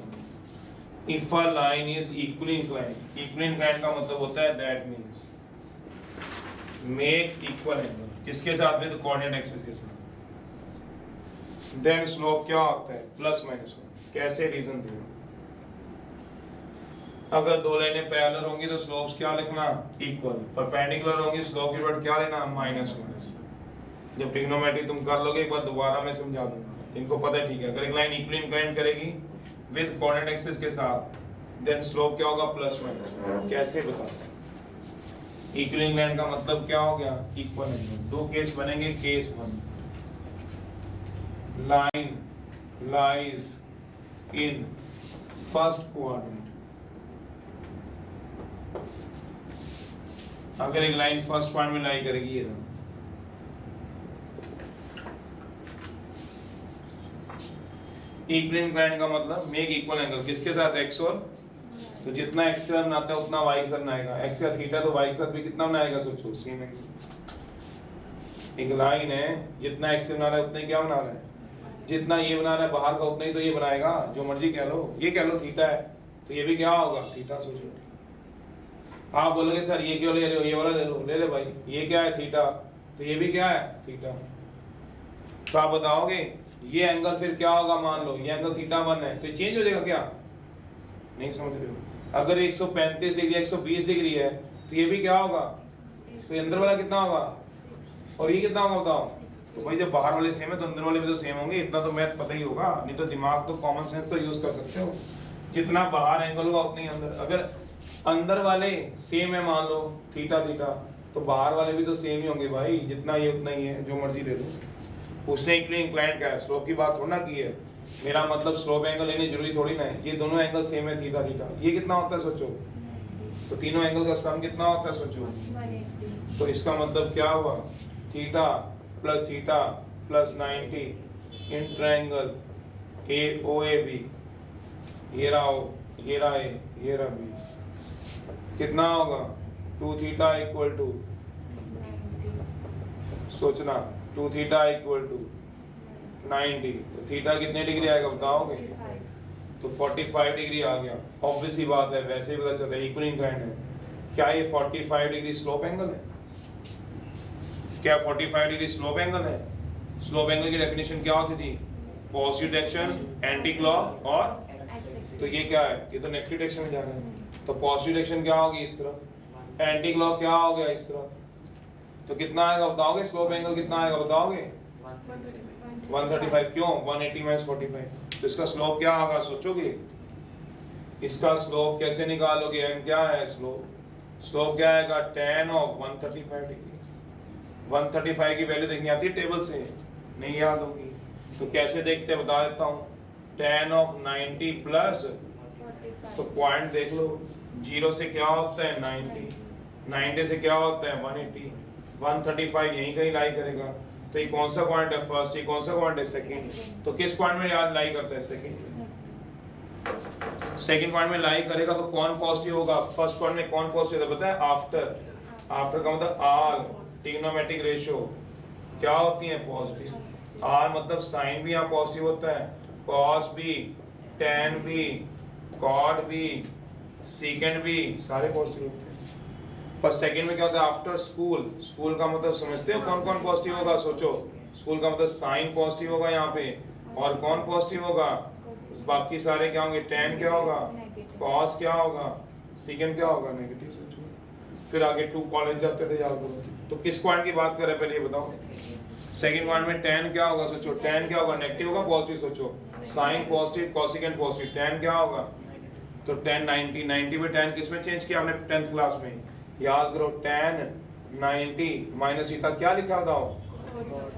If a line is equally inclined, equally inclined का मतलब होता है that means make equal angle. किसके साथ? विद कोऑर्डिनेट एक्सिस के साथ। देन स्लोप क्या होता है? +-1। कैसे? रीजन दो। अगर दो लाइनें पैरेलल होंगी तो स्लोप्स क्या लिखना? इक्वल। परपेंडिकुलर होंगी स्लोप की वर्ड क्या लेना? -1। जब ट्रिग्नोमेट्री तुम कर लोगे एक बार दोबारा मैं समझा दूंगा, इनको पता है ठीक है। अगर एक लाइन इक्वली इंक्लाइंड करेगी विद कोऑर्डिनेट एक्सिस के साथ, देन स्लोप क्या होगा? +-1। कैसे बता? इक्वली इंक्लाइंड का मतलब क्या हो गया? Equal angle. दो केस बनेंगे। Case 1, line lies in first quadrant. अगर एक लाइन फर्स्ट पॉइंट में लाई करेगी, ये इक्वली इंक्लाइंड का मतलब मेक इक्वल एंगल। किसके साथ? एक्स और, तो जितना एक्स के साथ बनाता है उतना वाई के साथ बनाएगा। एक्स का थीटा तो वाई के साथ भी कितना बनाएगा? सोचो, सेम एंगल। एक लाइन है, जितना एक्स से बना रहा है उतना ही क्या बना रहा है? जितना ये बना रहा है बाहर का उतना ही तो ये बनाएगा। जो मर्जी कह लो, ये कह लो थीटा है तो ये भी क्या होगा? थीटा। सोचो, आप बोलोगे सर ये क्यों ले रहे हो? ये वाला ले लो। ले ले भाई, ये क्या है? थीटा। तो ये भी क्या है? थीटा। तो आप बताओगे ये एंगल फिर क्या होगा? मान लो ये एंगल θ1 है तो चेंज हो जाएगा क्या? नहीं समझ रहे हो? अगर 135 डिग्री 120 डिग्री है तो ये भी क्या होगा? तो अंदर वाला कितना होगा और ये कितना होगा बताओ? तो भाई जब बाहर वाले सेम है तो अंदर वाले भी तो सेम होंगे। इतना तो मैथ पता ही होगा, नहीं तो दिमाग तो कॉमन सेंस तो यूज कर सकते हो। जितना बाहर एंगल होगा उतना ही अंदर। अगर अंदर वाले सेम है मान लो थीटा थीटा, तो बाहर वाले भी तो सेम ही होंगे भाई। जितना ये उतना ही है, जो मर्जी ले लो। उसने इक्वली इंक्लाइंड का है, स्लोप की बात थोड़ा ना की है। मेरा मतलब स्लोप एंगल लेने जरूरी थोड़ी ना है। ये दोनों एंगल सेम है थीटा थीटा। ये कितना होता है सोचो? तो तीनों एंगल का सम कितना होता है सोचो? 180। तो इसका मतलब क्या हुआ? Theta plus 90 in triangle AOAB। ये रहा O, ये रहा A, ये रहा B। कितना होगा? 2 थीटा इक्वल टू, सोचना, 2 थीटा इक्वल टू 90। तो थीटा कितने डिग्री आएगा बताओगे? तो 45 डिग्री आ गया। ऑब्वियस ही बात है, वैसे ही पता चलता है इक्वली इंक्लाइंड है। क्या ये 45 डिग्री स्लोप एंगल है? क्या 45 डिग्री स्लोप एंगल है? स्लोप एंगल की डेफिनेशन क्या होती थी? पॉजिटिव डायरेक्शन, एंटी क्लॉक और, तो ये क्या है? ये तो नेगेटिव डायरेक्शन में जा रहा है। तो पॉजिटिव डायरेक्शन क्या होगी? इस तरफ। एंटी क्लॉक क्या हो गया? इस तरफ। तो कितना आएगा बताओगे? स्लोप एंगल कितना आएगा बताओगे? 135। क्यों? 180 माइनस 45। तो इसका स्लोप क्या होगा सोचोगे? इसका स्लोप कैसे निकालोगे? एम क्या है स्लोप? स्लोप क्या आएगा? tan of 135 degree. 135 की वैल्यू देखनी आती है टेबल से? नहीं याद होगी तो कैसे देखते हैं बता देता हूँ। tan ऑफ 90 प्लस, तो पॉइंट देख लो, 0 से क्या होता है 90, 90 से क्या होता है 180, 135 यहीं कहीं लाई करेगा। तो ये कौन सा पॉइंट है? फर्स्ट। ये कौन सा पॉइंट है? सेकंड। तो किस पॉइंट में याद लाई करता है? सेकंड में। सेकंड पॉइंट में लाई करेगा तो कौन पॉजिटिव होगा? फर्स्ट पॉइंट में कौन पॉजिटिव होता है पता है? आफ्टर। आफ्टर का मतलब आल ट्रिग्नोमेट्रिक रेशियो क्या होती है? पॉजिटिव। आर मतलब साइन भी यहाँ पॉजिटिव होता है, कॉस भी, tan भी, कॉट भी, सेकेंड भी, सारे पॉजिटिव होते हैं। पर सेकंड में क्या होता है? After school. स्कूल का मतलब समझते हो कौन कौन पॉजिटिव होगा? सोचो, स्कूल का मतलब साइन पॉजिटिव होगा यहाँ पे, और कौन पॉजिटिव होगा? बाकी सारे क्या होंगे, tan क्या होगा, Negative. cos क्या होगा, secant क्या होगा, नेगेटिव सोचो। फिर आगे 2 कॉलेज जाते थे, याद करो। तो किस पॉइंट की बात कर रहे हैं पहले ये बताओ। सेकंड पॉइंट में tan क्या होगा सोचो, tan क्या होगा, नेगेटिव होगा पॉजिटिव सोचो, sin positive cosecant positive, tan क्या होगा, तो tan 90 में tan किस में चेंज किया हमने 10th क्लास में, याद करो tan 90 माइनस थीटा क्या लिखा बताओ,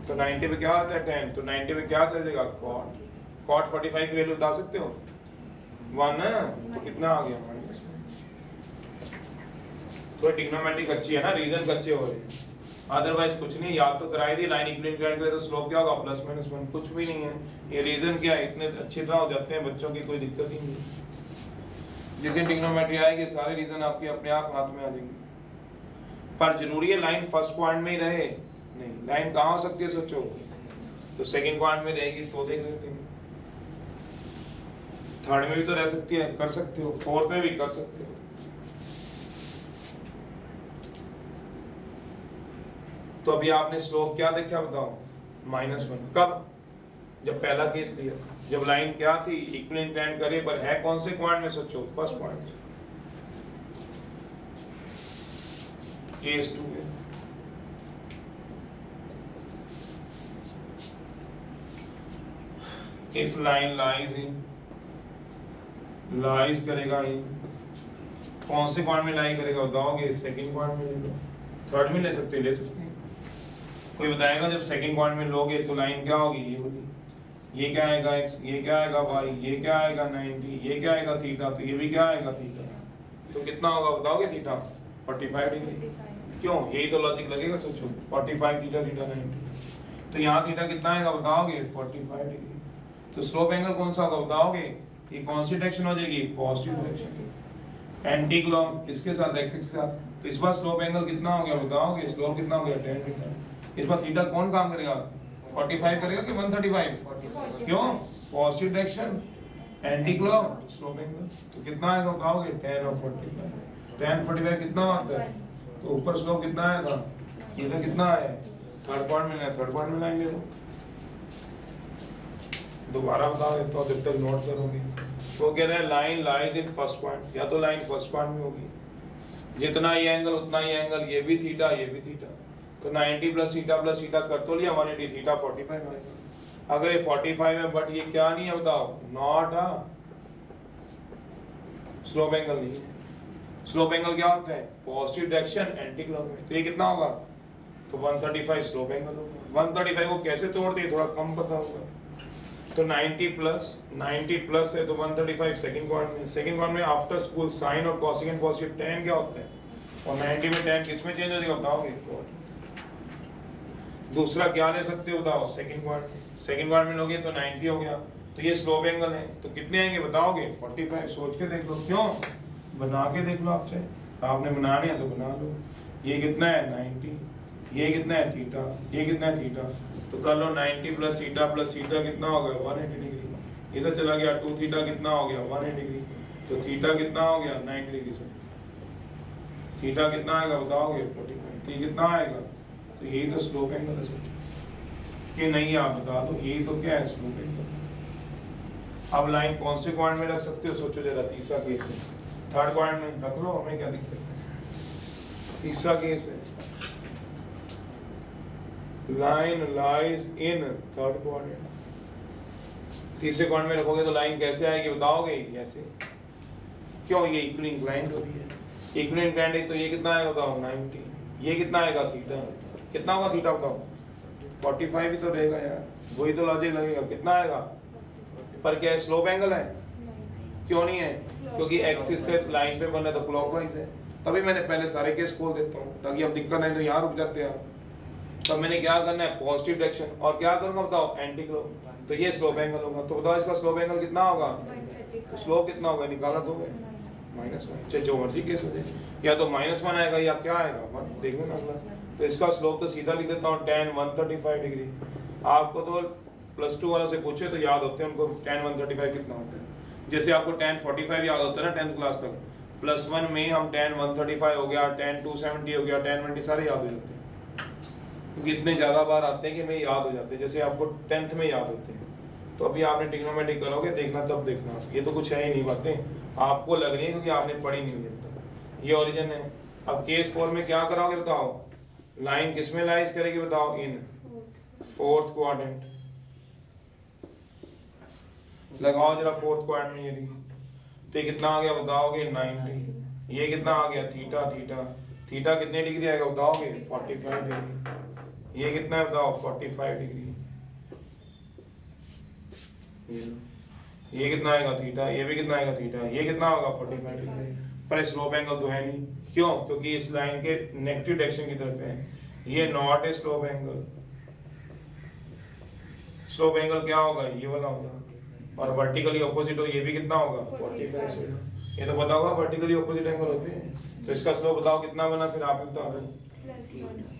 तो 90 पे क्या आता है tan, तो 90 पे क्या चलेगा cot 45 की वैल्यू बता सकते हो 1 ना, तो कितना आ गया माइनस। तो ट्रिग्नोमेट्रिक अच्छी है ना, रीजन अच्छे हो रहे हैं, अदरवाइज कुछ नहीं, याद तो कराई दी लाइन इक्विवेलेंट करने के लिए, तो स्लोप क्या होगा प्लस माइनस 1, कुछ भी नहीं है। ये रीजन क्या है, इतने अच्छी तरह हो जाते हैं बच्चों की, कोई दिक्कत ही नहीं। जिस दिन ट्रिग्नोमेट्री आएगी सारे रीजन आपके अपने आप हाथ में आ जाएंगे। पर जरूरी है लाइन फर्स्ट पॉइंट में ही रहे, नहीं लाइन कहाँ हो सकती है सोचो, तो सेकंड पॉइंट में रहेगी तो देख लेते हैं, थर्ड में भी तो रह सकती है, कर सकते हो, फोर्थ में भी कर सकते हो। तो अभी आपने स्लोप क्या देखा बताओ, -1, कब, जब पहला केस लिया, जब लाइन क्या थी इक्विवेलेंट लाइन करे, पर है कौन से पॉइंट में सोचो, फर्स्ट पॉइंट, केस 2 है। If line lies करेगा इन, कौन से पॉइंट में लाई करेगा बताओगे, सेकंड पॉइंट में ले लो, थर्ड में ले सकते हैं, ले सकते हैं, कोई बताएगा जब सेकंड पॉइंट में लोगे तो लाइन क्या होगी, ये होगी, ये क्या आएगा x, ये क्या आएगा y, ये क्या आएगा 90, ये क्या आएगा थीटा, तो ये भी क्या आएगा थीटा, तो कितना होगा बताओगे थीटा 45 डिग्री, क्यों, यही तो लॉजिक लगेगा सोचो, 45 थीटा थीटा 90, तो यहाँ थीटा कितना आएगा बताओगे 45 डिग्री। तो स्लोप एंगल कौन सा होगा बताओगे, ये कौन सी डायरेक्शन हो जाएगी, पॉजिटिव डायरेक्शन, एंटी क्लॉक इसके साथ एक्स के साथ, तो इस बार स्लोप एंगल कितना हो गया बताओगे, स्लोप कितना हो गया tan थीटा। इस बार थीटा कौन काम करेगा, 45 करेगा कि 135, क्यों, positive direction anti clock slope angle, तो कितना आएगा बताओगे tan of 45, tan 45 कितना आता है, तो ऊपर स्लोप कितना आएगा, ये तो कितना आया, थर्ड पॉइंट में, थर्ड पॉइंट में लाइन ले लो, दोबारा बता देता हूँ जब तक नोट करोगे। वो कह रहे हैं line lies in first point, या तो लाइन फर्स्ट पॉइंट में होगी, जितना ये एंगल उतना ही एंगल, ये भी थीटा ये भी थीटा, तो 90 प्लस थीटा कर तो लिया 180, थीटा 45 आएगा। अगर ये 45 है बट ये क्या नहीं है बताओ, नॉट अ स्लोप एंगल नहीं है। स्लोप एंगल क्या होता है, पॉजिटिव डायरेक्शन एंटी क्लॉक में, तो ये कितना होगा, तो 135 स्लोप एंगल होगा। 135 को कैसे तोड़ते हैं थोड़ा कम पता होगा, तो 90 प्लस है तो 135 सेकंड पॉइंट में आफ्टर स्कूल साइन और कोसेकेंट पॉजिटिव tan क्या होता है, और 90 में tan किस में चेंज हो जाएगा बताओगे, दूसरा क्या ले सकते हो बताओ, सेकंड पॉइंट में लोगे तो 90 हो गया, तो ये स्लोप एंगल है, तो कितने आएंगे बताओगे 45, सोच के देख लो, क्यों, बना के देख लो, आप चाहे आपने बनाने हैं तो बना लो, ये कितना है 90, ये कितना है थीटा, ये कितना है थीटा, तो कर लो 90 प्लस थीटा कितना हो गया 180 डिग्री, ये तो चला गया 2 थीटा कितना हो गया 180 डिग्री, तो थीटा कितना हो गया 90 डिग्री से, थीटा कितना आएगा बताओगे 45, तो ये कितना आएगा, तो यही तो स्लोप एंगल है सोचो कि नहीं, आप बता दो यही तो क्या है स्लोप एंगल। अब लाइन कौन से पॉइंट में रख सकते हो सोचो जरा, तीसरा केस है, थर्ड पॉइंट में रख लो, हमें क्या दिक्कत है, तीसरा केस है, line lies in third quadrant, तीसरे क्वाड्रेंट में रखोगे तो लाइन कैसे आएगी बताओगे, ऐसे, क्यों, ये इक्वली इंक्लाइंड हो रही है, इक्वली इंक्लाइंड है, तो ये कितना आएगा बताओ 90, ये कितना आएगा थीटा, कितना होगा थीटा बताओ 45 ही तो रहेगा यार, वही तो लॉजिक लगेगा, कितना आएगा, पर क्या है स्लोप एंगल है, क्यों नहीं है, क्योंकि एक्सिस से लाइन पे बना तो क्लॉकवाइज है, तभी मैंने पहले सारे केस खोल देता हूँ ताकि अब दिक्कत नहीं तो यहाँ रुक जाते हैं। तो मैंने क्या करना है, पॉजिटिव डायरेक्शन, और क्या करूंगा बताओ एंटी क्लॉक, तो ये स्लोप एंगल होगा, तो बताओ इसका स्लोप एंगल कितना होगा, तो स्लोप कितना होगा निकाला तो -1, चाहे जो मर्जी केस हो जाए, या तो -1 आएगा या क्या आएगा 1, देख लेना अगला। तो इसका स्लोप तो सीधा लिख देता हूँ tan 135 डिग्री, आपको तो +2 वालों से पूछे तो याद होते हैं उनको tan 135 कितना होता है, जैसे आपको tan 45 याद होता है ना 10th क्लास तक, +1 में हम tan 135 हो गया, tan 270 हो गया, tan 20 सारे याद हो जाते हैं, क्योंकि इतने ज्यादा बार आते हैं कि हमें याद हो जाते हैं, जैसे आपको 10th में याद होते हैं। तो अभी आपने ट्रिग्नोमेट्री करोगे, देखना तब देखना, ये तो कुछ है ही नहीं बातें आपको लग रही है क्योंकि आपने पढ़ी नहीं हुई है। ये ओरिजिन है। अब केस 4 में क्या कराओगे बताओ, लाइन किस में लाइज करेगी बताओ, इन फोर्थ क्वाड्रेंट। लगाओ जरा फोर्थ क्वाड्रेंट में, ये तो ये कितना आ गया बताओगे 90। ये कितना आ गया थीटा, थीटा थीटा कितने डिग्री आएगा बताओगे 45 डिग्री। ये कितना है बताओ 45 डिग्री। ये कितना आएगा थीटा, ये भी कितना आएगा थीटा, ये कितना होगा 45 डिग्री। पर स्लोप एंगल तो है नहीं, क्यों? क्योंकि इस लाइन के नेगेटिव डायरेक्शन की तरफ है, ये not a slope angle. Slope angle क्या होगा, ये वाला होगा, और वर्टिकली ऑपोजिट हो ये भी कितना होगा 45 से। ये तो पता होगा वर्टिकली ऑपोजिट एंगल होते हैं। तो इसका स्लोप बताओ कितना बना, फिर आप बता दो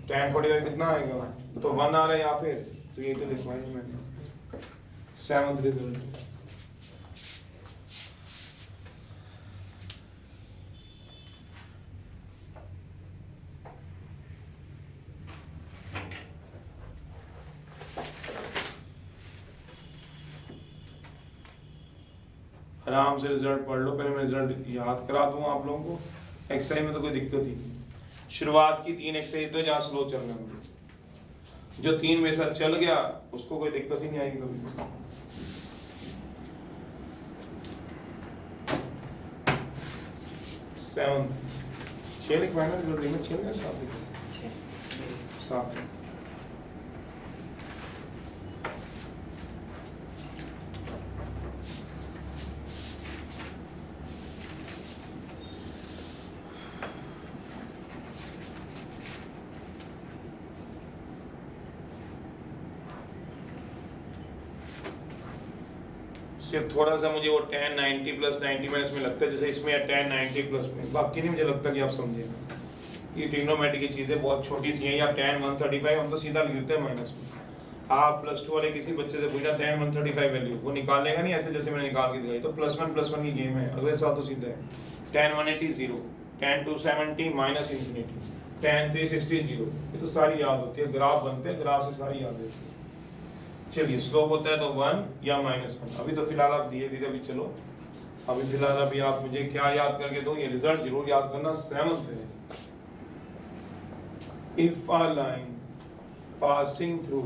tan 45 कितना आएगा, तो 1 आ रहा है या फिर, तो ये तो लिखवाया मैंने 7th रिजल्ट। आराम से रिजल्ट पढ़ लो, पहले मैं रिजल्ट याद करा दूं आप लोगों को। एक्सरसाइज में तो कोई दिक्कत ही नहीं। शुरुआत की 3 एक्सरसाइज तो जहाँ स्लो चलना है, जो 3 में से चल गया उसको कोई दिक्कत ही नहीं आएगी कभी। सेवन 6 लिखवाए ना रिजल्ट में, 6 में 7 लिखवाए, 7। सिर्फ थोड़ा सा मुझे वो tan 90 प्लस 90 माइनस में लगता है, जैसे इसमें है tan 90 प्लस में, बाकी नहीं मुझे लगता कि आप समझेंगे। ये ट्रिग्नोमेट्री की चीजें बहुत छोटी सी हैं, या tan 135 हम तो सीधा लिख देते हैं माइनस में। आप +2 वाले किसी बच्चे से पूछा tan 135 वैल्यू, वो निकालेगा नहीं ऐसे जैसे मैंने निकाल के दिखाई। तो +1 की गेम है, अगले साल तो सीधा है। tan 180 0, tan 270 -∞, tan 360 0। ये तो सारी याद होती है, ग्राफ बनते हैं, ग्राफ से सारी याद होती है। चलिए स्लोप होता है तो 1 या -1। अभी तो फिलहाल आप धीरे धीरे अभी चलो, अभी फिलहाल अभी आप मुझे क्या याद करके दो, ये रिजल्ट जरूर याद करना। 7th है, if a line passing through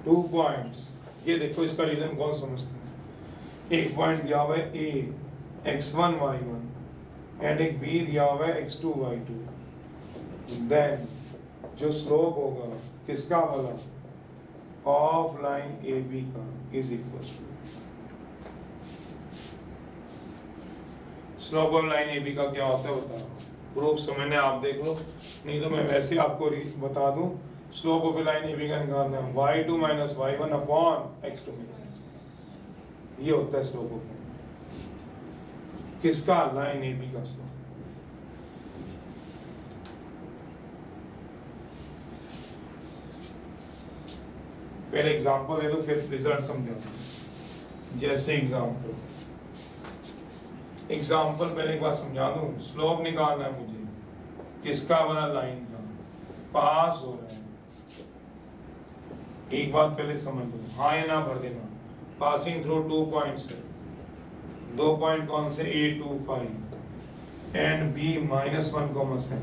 2 points, ये देखो इसका रीजन कौन समझता है। एक पॉइंट दिया हुआ है A x1 y1 एंड एक B दिया हुआ है x2 y2, देन जो स्लोप होगा किसका वाला, ऑफ लाइन ए बी का, is equal to slope of line A B का क्या होता है बताओ। प्रूफ समझने आप देख लो, नहीं तो मैं वैसे आपको बता दूं। Slope of line A B का निकालना है y2 - y1 अपॉन x2 - ये होता है स्लोप ऑफ किसका, लाइन ए बी का स्लोप। पहले एग्जांपल दे दो फिर रिजल्ट समझाओ। जैसे एग्जांपल पहले एक बार समझा दूं। स्लोप निकालना है मुझे, किसका वाला लाइन का, पास हो रहा है। एक बात पहले समझ लो, हाँ या ना भर देना। पासिंग थ्रू 2 पॉइंट्स है, 2 पॉइंट कौन से, A2 5 एंड B -1,7।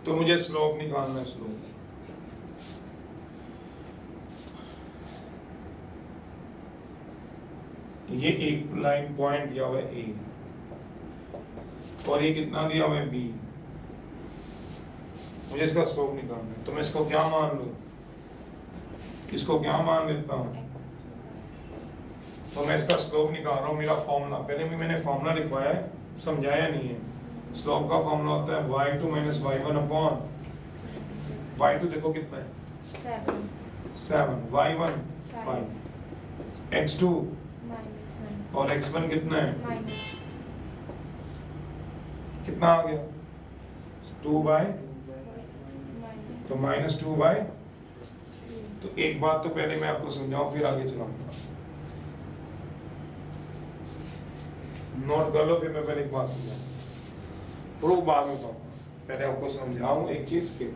तो मुझे स्लोप निकालना है। स्लोप ये एक लाइन पॉइंट दिया हुआ है A और ये कितना दिया हुआ है B, मुझे इसका स्लोप निकालना है। तो मैं इसको क्या मान लूं, इसको क्या मान लेता हूं, तो मैं इसका स्लोप निकाल रहा हूं। मेरा फॉर्मूला पहले भी मैंने फॉर्मूला लिखवाया है, समझाया नहीं है। स्लोप का फॉर्मूला होता है y2 - y1 अपॉन y2 देखो कितना है 7, y1 5, x2 और x1 कितना है, कितना आ गया 2 बाय, तो -2 बाय। तो एक बात तो पहले मैं आपको समझाऊं फिर आगे चलाऊंगा। नोट कर लो, फिर मैं पहले एक बात समझाऊं, प्रूफ बाद में बताऊंगा। पहले आपको समझाऊं एक चीज के,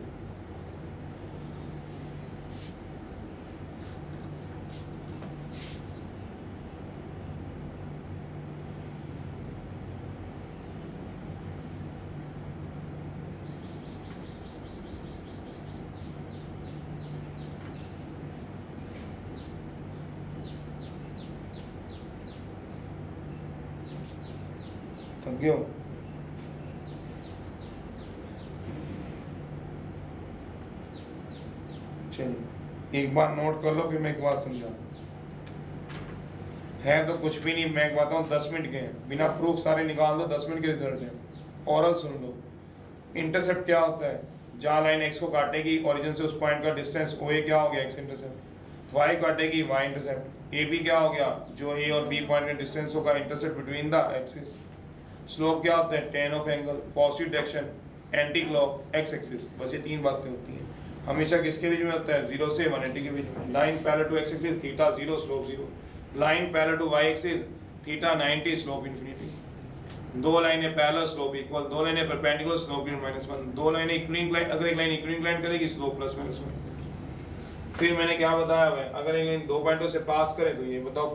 थक गए हो? चलिए एक बार नोट कर लो, फिर मैं एक बात समझाऊँ। है तो कुछ भी नहीं, मैं एक बताऊँ 10 मिनट के हैं, बिना प्रूफ सारे निकाल दो, 10 मिनट के रिजल्ट है। ऑरल सुन लो। इंटरसेप्ट क्या होता है? जहाँ लाइन एक्स को काटेगी ओरिजिन से उस पॉइंट का डिस्टेंस ओ ए क्या हो गया? X intercept. वाई काटेगी वाई इंटरसेप्ट। ए बी क्या हो गया? जो ए और बी पॉइंट का डिस्टेंस होगा intercept between the axis. Slope क्या होता है? Tan of angle, positive direction, anti clock, X axis. बस ये 3 बातें होती हैं। हमेशा किसके बीच में होता है? 0 से 180 के बीच में। Line parallel to x axis, theta 0, slope 0। Line parallel to y axis, theta 90, slope infinity. दो लाइनें पैरेलल, स्लोप इक्वल। दो लाइनें परपेंडिकुलर, स्लोप -1। दो लाइनें इक्विवेलेंट, अगर एक लाइन इक्विवेलेंट करेगी स्लोप +-1। फिर मैंने क्या बताया हुआ है? अगर एक लाइन 2 पॉइंटों से पास करे तो ये बताओ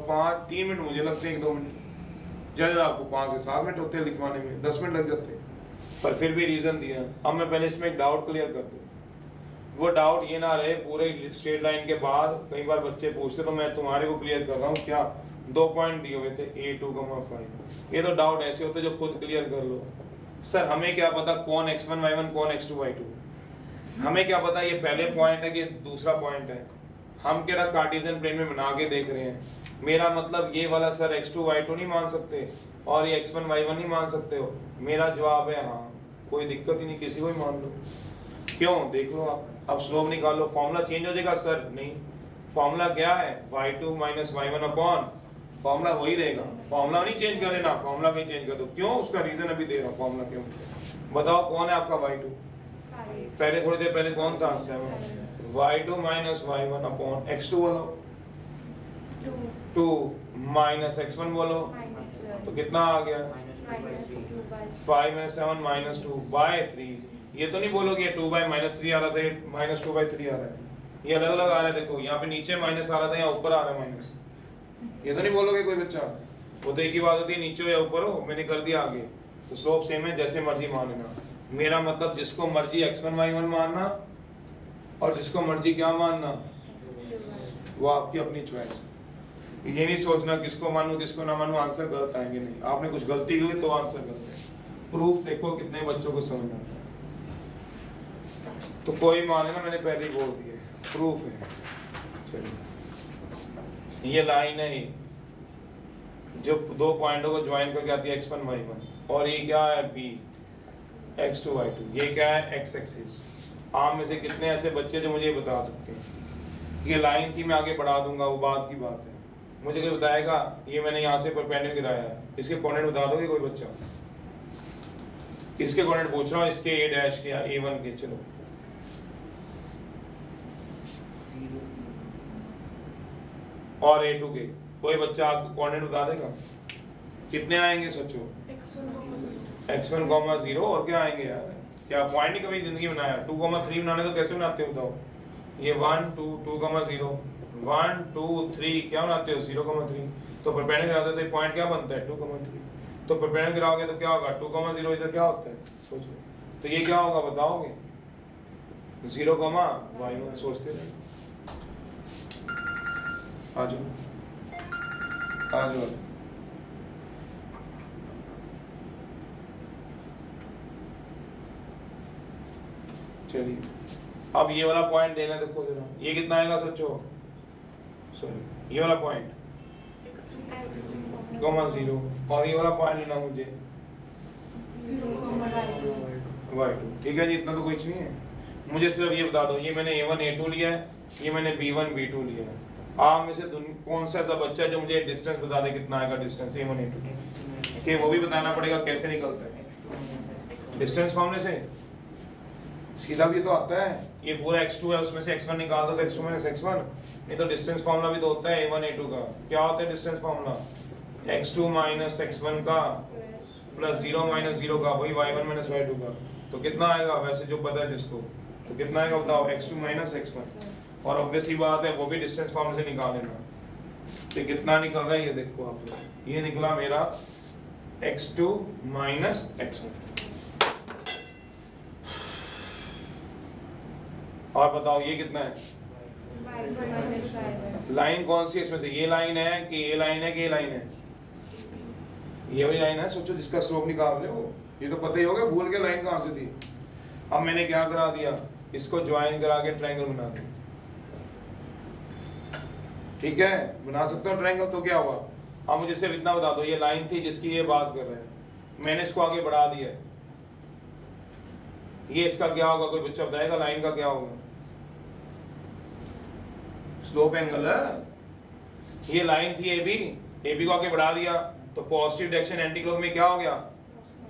3 मिनट मुझे लगते हैं, 2 मिनट ज़्यादा, आपको 5 से 7 मिनट होते हैं लिखवाने में, 10 मिनट लग जाते हैं, पर फिर भी रीजन दिया। अब मैं पहले इसमें एक डाउट क्लियर कर दूं। वो डाउट ये ना रहे पूरे स्ट्रेट लाइन के बाद कई बार बच्चे पूछते, तो मैं तुम्हारे को क्लियर कर रहा हूँ। क्या 2 पॉइंट दिए हुए थे A2, 5। ये तो डाउट ऐसे होते जो खुद क्लियर कर लो। सर हमें क्या पता कौन x1 y1 कौन x2 y2? हमें क्या पता ये पहले पॉइंट है कि दूसरा पॉइंट है? हम क्या कार्टेशियन प्लेन में बना के देख रहे हैं। मेरा मतलब ये वाला सर x2 y2 नहीं मान सकते और ये x1 y1 नहीं मान सकते हो? मेरा जवाब है हाँ, कोई दिक्कत ही नहीं, किसी को ही मान लो। क्यों? देख लो आप। अब स्लोप निकाल लो, फॉर्मूला चेंज हो जाएगा? सर नहीं, फॉर्मूला क्या है? y2 - y1 अपॉन, फॉर्मूला वही रहेगा, फॉर्मूला नहीं चेंज कर देना, फॉर्मूला कहीं चेंज कर दो। क्यों? उसका रीजन अभी दे रहा हूँ, फॉर्मूला क्यों। बताओ कौन है आपका y2? पहले थोड़ी देर पहले कौन था? 7। y2 - y1 अपॉन x2 बोलो, 2 माइनस x1 बोलो, तो कितना आ गया? 5 - 7 -2/3। ये तो नहीं बोलोगे 2/-3 आ रहा था, -2/3 आ रहा है। ये अलग अलग आ रहा है, देखो यहाँ पे नीचे माइनस आ रहा था, यहाँ ऊपर आ रहा है माइनस। ये तो नहीं बोलोगे कोई बच्चा? वो तो एक ही बात होती है, नीचे हो या ऊपर हो, मैंने कर दिया आगे। तो स्लोप सेम है, जैसे मर्जी मान लेना। मेरा मतलब जिसको मर्जी x1 y1 मानना और जिसको मर्जी क्या मानना, वो आपकी अपनी चॉइस। ये नहीं सोचना किसको मानूं किसको ना मानूं, आंसर गलत आएंगे। नहीं, आपने कुछ गलती की तो आंसर गलत है। प्रूफ देखो कितने बच्चों को समझ आता है। तो कोई माने ना, मैंने पहले ही बोल दिया, प्रूफ है। चलिए ये लाइन है जो 2 पॉइंटों को ज्वाइन करके आती है x1 y1, और ये क्या है? b x2 y2। ये क्या है? x axis. आप में से कितने ऐसे बच्चे जो मुझे बता सकते हैं ये लाइन थी, मैं आगे बढ़ा दूंगा, वो बात की बात है। मुझे कोई बताएगा ये मैंने यहाँ से परपेंडिकुलर गिराया है, इसके कोऑर्डिनेट बता दोगे कोई बच्चा? इसके कोऑर्डिनेट पूछ रहा हूँ, इसके a' के या a1 के। चलो और a2 के कोई बच्चा आपको कोऑर्डिनेट बता देगा? कितने आएंगे सोचो? x1, 0 और क्या आएंगे यार? क्या पॉइंट ही कभी जिंदगी बनाया? 2, 3 बनाने तो कैसे बनाते हो बताओ? ये 1 2 2, 0 1 2 3 क्या बनाते हो? 0, 3। तो परपेंडिकुलर गिराते तो ये पॉइंट क्या बनता है? 2, 3। तो परपेंडिकुलर गिराओगे तो क्या होगा? 2, 0 इधर क्या होता है सोचो। तो ये क्या होगा बताओगे? 0, y1। सोचते रहे। आ जाओ। चलिए अब ये वाला पॉइंट देना, देखो जरा ये कितना आएगा सोचो। सॉरी ये वाला पॉइंट x2 0 और ये वाला पॉइंट लेना मुझे 0, y2। ठीक है जी, इतना तो कुछ नहीं है। मुझे सिर्फ ये बता दो, ये मैंने a1 a2 लिया है, ये मैंने b1 b2 लिया है। आप में से कौन सा ऐसा बच्चा है जो मुझे डिस्टेंस बता दे कितना आएगा डिस्टेंस a1 a2? कि वो भी बताना पड़ेगा कैसे निकलता है डिस्टेंस फॉर्मूले से। सीधा भी तो आता है, ये पूरा x2 है उसमें से x1 निकाल दो तो x2 - x1। नहीं तो डिस्टेंस फार्मूला भी तो होता है a1 a2 का। क्या होता है डिस्टेंस फार्मूला? x2 - x1 का प्लस 0 - 0 का, वही y1 - y2 का। तो कितना आएगा वैसे जो पता है जिसको? तो कितना आएगा बताओ? x2 - x1। और ऑब्वियस ही बात है वो भी डिस्टेंस फार्मूले से निकाल लेना। तो कितना निकल रहा है ये देखो आप लोग, ये निकला मेरा x2 - x1। और बताओ ये कितना है? लाइन कौन सी है इसमें से? ये लाइन है कि ये लाइन है कि ये लाइन है? ये वही लाइन है, सोचो जिसका स्लोप निकाल रहे हो। ये तो पता ही होगा, भूल के लाइन कहाँ से थी। अब मैंने क्या करा दिया, इसको ज्वाइन करा के ट्रायंगल बना दिया। ठीक है, बना सकते हो ट्रायंगल। तो क्या हुआ, अब मुझे सिर्फ इतना बता दो, ये लाइन थी जिसकी ये बात कर रहे हैं, मैंने इसको आगे बढ़ा दिया है, ये इसका क्या होगा, कोई बच्चा बताएगा लाइन का क्या होगा? स्लोप एंगल है। ये लाइन थी AB को आगे बढ़ा दिया तो पॉजिटिव डायरेक्शन एंटी क्लॉक में क्या हो गया,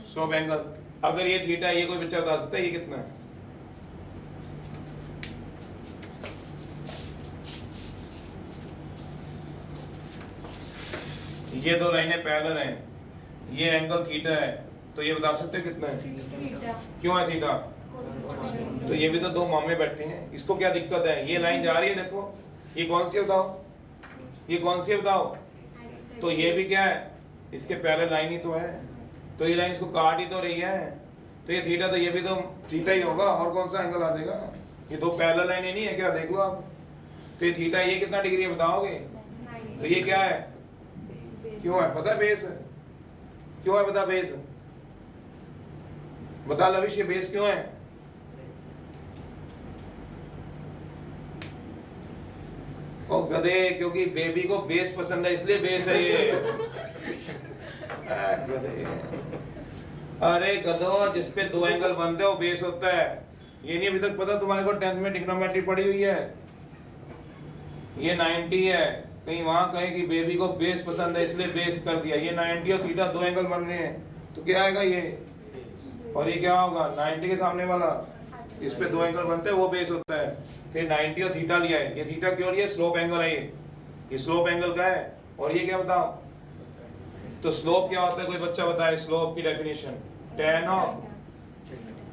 स्लोप एंगल। अगर ये थीटा है, ये कोई बच्चा बता सकता है ये कितना है? ये दो लाइनें पैरेलल हैं, ये एंगल थीटा है, तो ये बता सकते हो कितना है? थीटा। क्यों है थीटा? तो ये भी तो दो मामे बैठे हैं, इसको क्या दिक्कत है? ये लाइन जा रही है, देखो ये कौन सी बताओ, ये कौन सी बताओ? तो ये भी क्या है, इसके पैरेलल लाइन ही तो है, तो ये लाइन इसको काट ही तो रही है, तो ये थीटा, तो ये भी तो थीटा ही होगा, और कौन सा एंगल आ जाएगा? ये दो पैरेलल लाइनें नहीं है क्या, देख लो आप। तो ये थीटा, ये कितना डिग्री है बताओगे? तो ये क्या है, क्यों है पता है? बेस है। क्यों है बता? बेस बता लविश, ये बेस क्यों है? ओ गधे, क्योंकि बेबी को बेस पसंद है इसलिए बेस है ये। गधे, अरे गधो, जिसपे दो एंगल बनते हैं वो बेस होता है। ये नहीं अभी तक पता तुम्हारे को? 10th में ट्रिग्नोमेट्री पढ़ी हुई है, ये 90 है, कहीं वहां कहे कि बेबी को बेस पसंद है इसलिए बेस कर दिया। ये 90 और थीटा दो एंगल बन रहे हैं, तो क्या आएगा ये, और ये क्या होगा 90 के सामने वाला, इस पे दो एंगल बनते हैं वो बेस होता है। फिर 90 और थीटा लिया है, ये थीटा क्यों लिया? स्लोप एंगल है ये स्लोप एंगल का है। और ये क्या बताओ, तो स्लोप क्या होता है, कोई बच्चा बताए स्लोप की डेफिनेशन?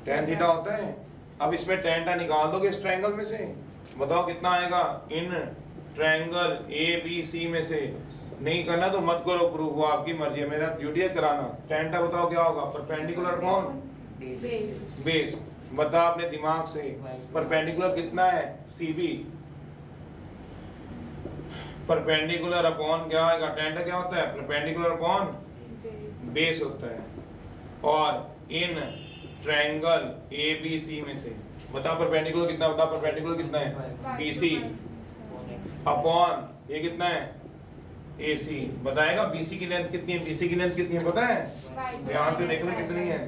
tan थीटा होता है। अब इसमें tan टा निकाल दोगे इस ट्रायंगल में से, बताओ कितना आएगा? इन ट्रायंगल ABC में से नहीं करना तो मत करो प्रूफ, वो आपकी मर्जी है, मेरा ड्यूटी है कराना। tan टा बताओ क्या होगा? परपेंडिकुलर कौन? बेस। बता अपने दिमाग से, परपेंडिकुलर कितना है? CB। परपेंडिकुलर अपॉन क्या आएगा? tan टा क्या होता है? परपेंडिकुलर अपॉन बेस होता है। और इन ट्रायंगल ABC में से बता परपेंडिकुलर कितना, बता परपेंडिकुलर कितना है? BC अपॉन ये कितना है? AC। बताएगा BC की लेंथ कितनी है? BC की लेंथ कितनी है पता है? ध्यान से देख लो कितनी है,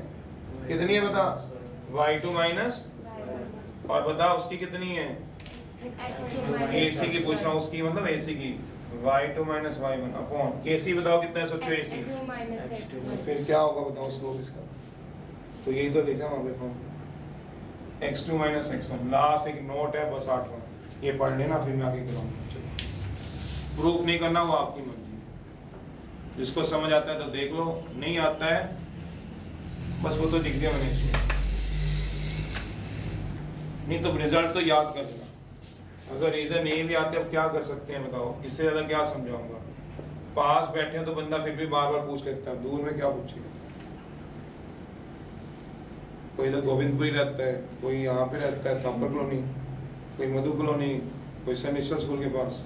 कितनी है बता? y2 माइनस, और बता उसकी कितनी है? AC की पूछ रहा हूँ, उसकी मतलब AC की y2 minus y1 upon AC। बताओ कितना है, सोचो AC। फिर क्या होगा बताओ स्लोप इसका? तो यही तो लिखा वहाँ पे form, x2 minus x1। Last एक नोट है बस 8वां, ये पढ़ लेना फिर मैं आगे कराऊंगा। प्रूफ नहीं करना वो आपकी मर्जी, जिसको समझ आता है तो देख लो, नहीं आता है बस वो तो दिख गया मैंने इसको, नहीं तो रिजल्ट तो याद कर लेना। अगर रीजन नहीं भी आते अब क्या कर सकते हैं बताओ, इससे ज्यादा क्या समझाऊंगा? पास बैठे तो बंदा फिर भी बार बार पूछ लेता है, दूर में क्या पूछेगा? कोई तो गोविंदपुरी रहता है, कोई यहाँ पे रहता है थापर कॉलोनी, कोई मधु कॉलोनी, कोई सनिश्चर स्कूल के पास।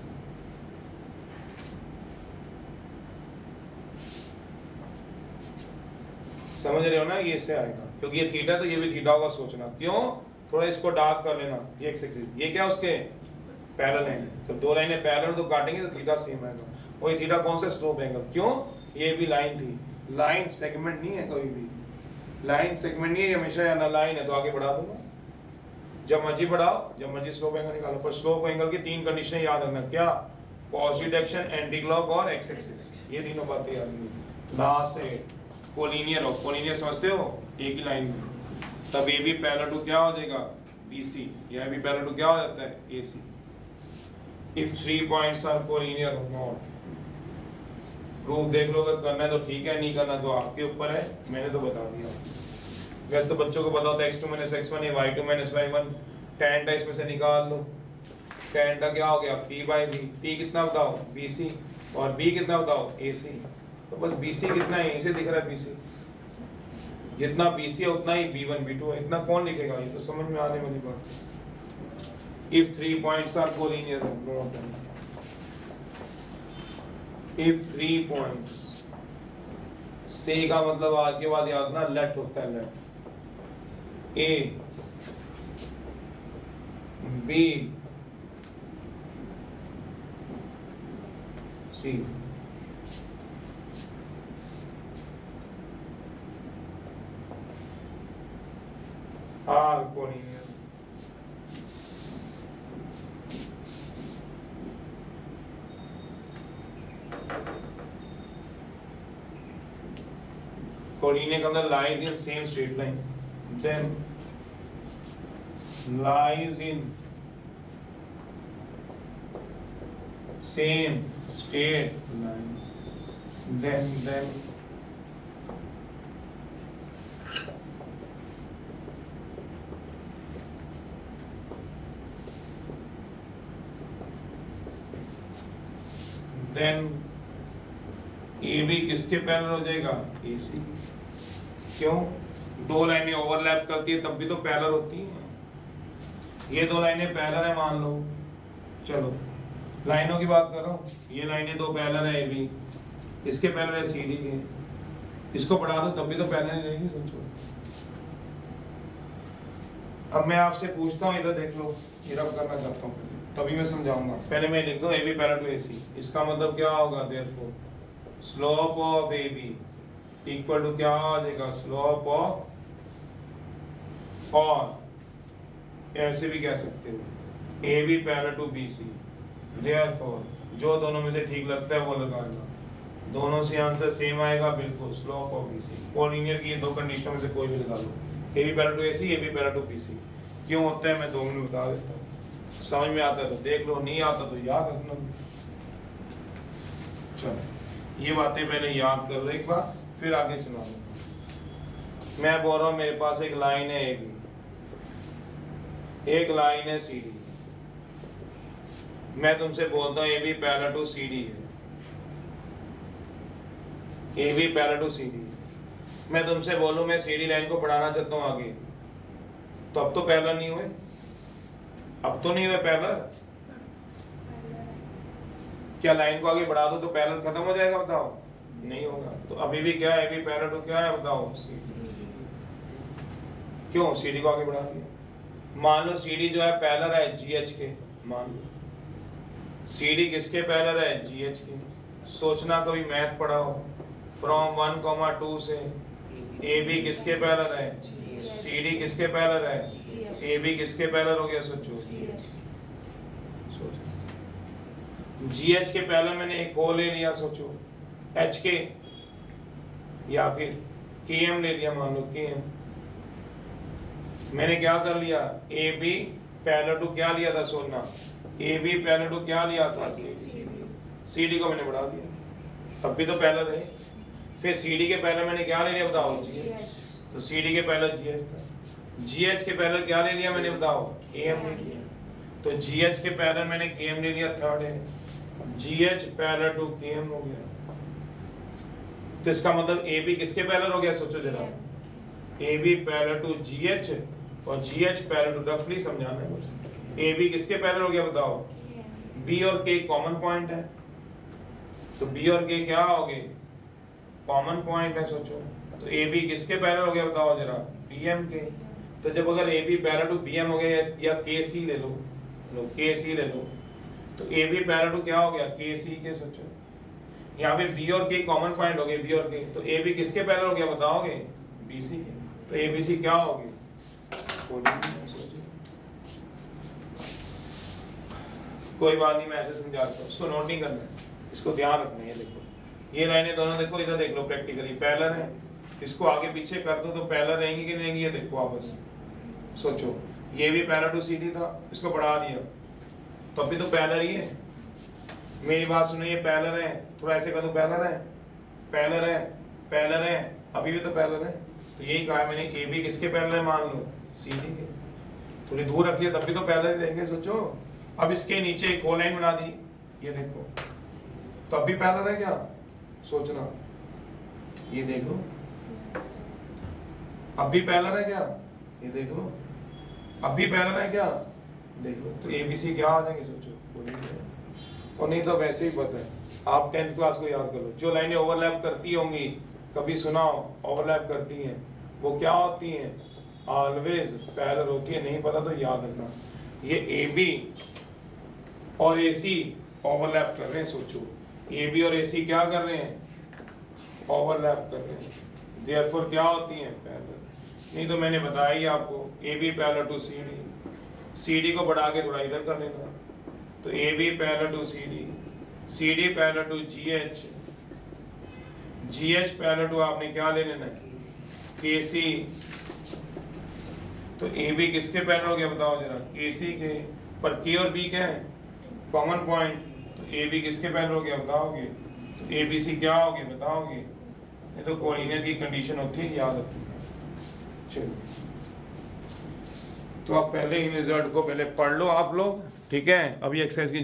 समझ रहे हो ना? ये इससे आएगा, क्योंकि ये थीटा तो ये भी थीटा होगा, सोचना क्यों? थोड़ा इसको डार्क कर लेना, ये एक्स एक्सिस, ये क्या उसके पैरेलल है, तो दो लाइनें पैरेलल तो काटेंगे तो थीटा सेम आएगा। और थीटा कौन सा? Slope angle. क्यों? ये भी लाइन थी, लाइन सेगमेंट नहीं है, कोई भी लाइन सेगमेंट नहीं है हमेशा, या ना लाइन है तो आगे बढ़ा दूंगा, जब मर्जी बढ़ाओ, जब मर्जी स्लोप एंगल निकालो। पर स्लोप एंगल की तीन कंडीशन याद रखना, क्या? पॉजिटिव डायरेक्शन, एंटी क्लॉक और एक्स एक्सिस, ये तीनों बातें याद रखनी। लास्ट है कोलिनियर हो, कोलिनियर समझते हो? एक ही लाइन में, तब ए बी पैरेलल टू क्या हो जाएगा? BC, या भी पैरेलल टू क्या हो जाता है? AC। If 3 points are collinear और नॉट, प्रूफ देख लो, अगर करना है तो ठीक है, नहीं करना तो आपके ऊपर है, मैंने तो बता दिया। वैसे तो बच्चों को पता होता है x2 माइनस x1 है, y2 माइनस y1, tan टा इसमें से निकाल लो, tan टा क्या हो गया? P by B। P कितना बताओ? BC। और B कितना बताओ? AC। तो बस BC कितना है, इसे दिख रहा है BC, जितना BC है उतना ही B1 B2 है, इतना कौन लिखेगा? ये तो समझ में आने वाली बात है। If 3 points are collinear, if 3 points, से का मतलब आज के बाद याद ना लेट होता है, late. A B C, are collinear. Collinear का मतलब lies in same straight line, then lies in same straight line, then AB किसके पैरेलल हो जाएगा, AC। क्यों, दो लाइनें ओवरलैप करती है तब भी तो पैरेलल होती है। ये दो लाइनें पैरेलल है मान लो, चलो लाइनों की बात कर रहा हूँ, ये लाइनें दो पैरेलल है AB, इसके पैरेलल है CD के, इसको बढ़ा दो तब भी तो पैरेलल ही रहेगी। सोचो, अब मैं आपसे पूछता हूँ, इधर देख लो, ये रब करना चाहता हूँ तभी मैं समझाऊंगा। पहले मैं लिख दूं AB पैरेलल टू AC, इसका मतलब क्या होगा, therefore slope of AB equal to क्या आ जाएगा, स्लोप ऑफ, और ऐसे भी कह सकते हो AB parallel to BC, therefore जो दोनों में से ठीक लगता है वो लगाना, दोनों से आंसर सेम आएगा बिल्कुल, स्लोप ऑफ BC। कोलिनियर की ये दो कंडीशनों में से कोई भी लगा लो, AB parallel to AC, AB parallel to BC। क्यों होता है मैं 2 मिनट बता देता हूँ, समझ में आता है तो देख लो, नहीं आता तो याद रखना। चलो ये बातें पहले याद कर लो एक बार, फिर आगे चला लो। मैं बोल रहा हूँ मेरे पास एक लाइन है AB, एक लाइन है CD, मैं तुमसे बोलता हूँ AB पैरेलल टू CD है, AB पैरेलल टू CD। मैं तुमसे बोलूं मैं CD लाइन को बढ़ाना चाहता हूँ आगे, तो अब तो पैरेलल नहीं हुए, अब तो नहीं हुए पैरेलल। क्या लाइन को आगे बढ़ा दो तो पैरेलल खत्म हो जाएगा, बताओ, नहीं होगा। तो अभी भी क्या है, AB पैरेलल टू क्या है बताओ, CD। क्यों, CD को आगे बढ़ा दिया। मान लो CD जो है पैरेलल है GH के, मान लो CD किसके पैरेलल है, GH के। सोचना कभी मैथ पढ़ा हो, फ्रॉम 1, 2 से AB किसके पैरेलल है, CD किसके पैरेलल है, AB किसके पैरेलल हो गया, सोचो। GH के पैरेलल मैंने एक को ले लिया, सोचो HK, या फिर KM ले लिया, मान लो KM। मैंने क्या कर लिया, AB पैरेलल टू क्या लिया था, सोचना, AB पैरेलल टू क्या लिया था, CD को मैंने बढ़ा दिया, तब भी तो पैरेलल है। फिर CD के पैरेलल मैंने क्या ले लिया बताओ, GH, तो CD के पैरेलल GH था। GH के पैरेलल क्या ले लिया मैंने बताओ, KM ले लिया, तो GH के पैरेलल मैंने KM ले लिया, थर्ड है, GH पैरेलल टू KM हो गया। तो इसका मतलब AB किसके पैरेलल हो गया, सोचो जरा, AB पैरेलल टू GH और GH पैरेलल टू, रफली समझाना है बस। AB किसके पैरेलल हो गया बताओ, B और K कॉमन पॉइंट है, तो B और K क्या हो गए, कॉमन पॉइंट है, सोचो। तो AB किसके पैरेलल हो गया बताओ जरा, BM के। तो जब अगर AB पैरेलल टू BM हो गया, या KC ले लो, KC ले लो, तो AB पैरेलल टू क्या हो गया, KC के, सोचो। यहाँ पे B और K कॉमन पॉइंट हो गए, B और K, तो AB किसके पैरेलल हो गया बताओगे, BC के। तो ABC क्या हो गया, कोई बात नहीं, मैं ऐसे समझाता हूँ, इसको नोट नहीं करना है, इसको ध्यान रखना है। देखो ये लाइनें दोनों देखो, इधर देख लो, प्रैक्टिकली पैरेलल है, इसको आगे पीछे कर दो तो पैरेलल रहेंगी कि नहीं रहेंगी, ये देखो आपस सोचो। ये भी पैरेलल टू CD था, इसको बढ़ा दिया तो अभी तो पैरेलल ही है। मेरी बात सुनो, ये पैरेलल है, थोड़ा ऐसे कर दो, पैरेलल है, पैरेलल है, पैरेलल है, अभी भी तो पैरेलल है। तो यही कहा मैंने, AB किसके पैरेलल है, मान लो CD के, थोड़ी दूर रख लिया तब भी तो पैरेलल ही रहेंगे, सोचो। अब इसके नीचे एक और लाइन बना दी, ये देखो, तो अब भी पैरेलल है क्या, सोचना, ये देख लो, अब भी पैरेलल है क्या, ये देख लो, अब भी पैरेलल है क्या, देख लो। तो ABC क्या आ जाएंगे, सोचो। और नहीं तो वैसे ही पता है, आप 10th क्लास को याद कर लो, जो लाइनें ओवरलैप करती होंगी कभी सुनाओ ओवरलैप करती हैं, वो क्या होती हैं? ऑलवेज पैरेलल होती है। नहीं पता तो याद रखना, ये ए बी और ए सी ओवरलैप कर रहे हैं। सोचो ए बी और ए सी क्या कर रहे हैं? ओवरलैप कर रहे हैं, देयरफॉर क्या होती हैं? पैरेलल। नहीं तो मैंने बताया ही आपको, A B parallel to C D, C D को बढ़ा के थोड़ा इधर कर लेना, तो A B parallel to C D parallel to G H, G H parallel to आपने क्या ले लेना है? के सी। तो ए बी किसके पैरेलल हो गया बताओ जरा? के सी के। पर के और बी क्या है? Common point. तो ए बी किसके पैरेलल हो गया बताओगे? तो ए बी सी क्या हो गया बताओगे? ये तो कोऑर्डिनेट की कंडीशन होती है, याद रखना। चलो तो आप पहले इन रिजल्ट को पहले पढ़ लो आप लोग, ठीक है? अभी एक्सरसाइज की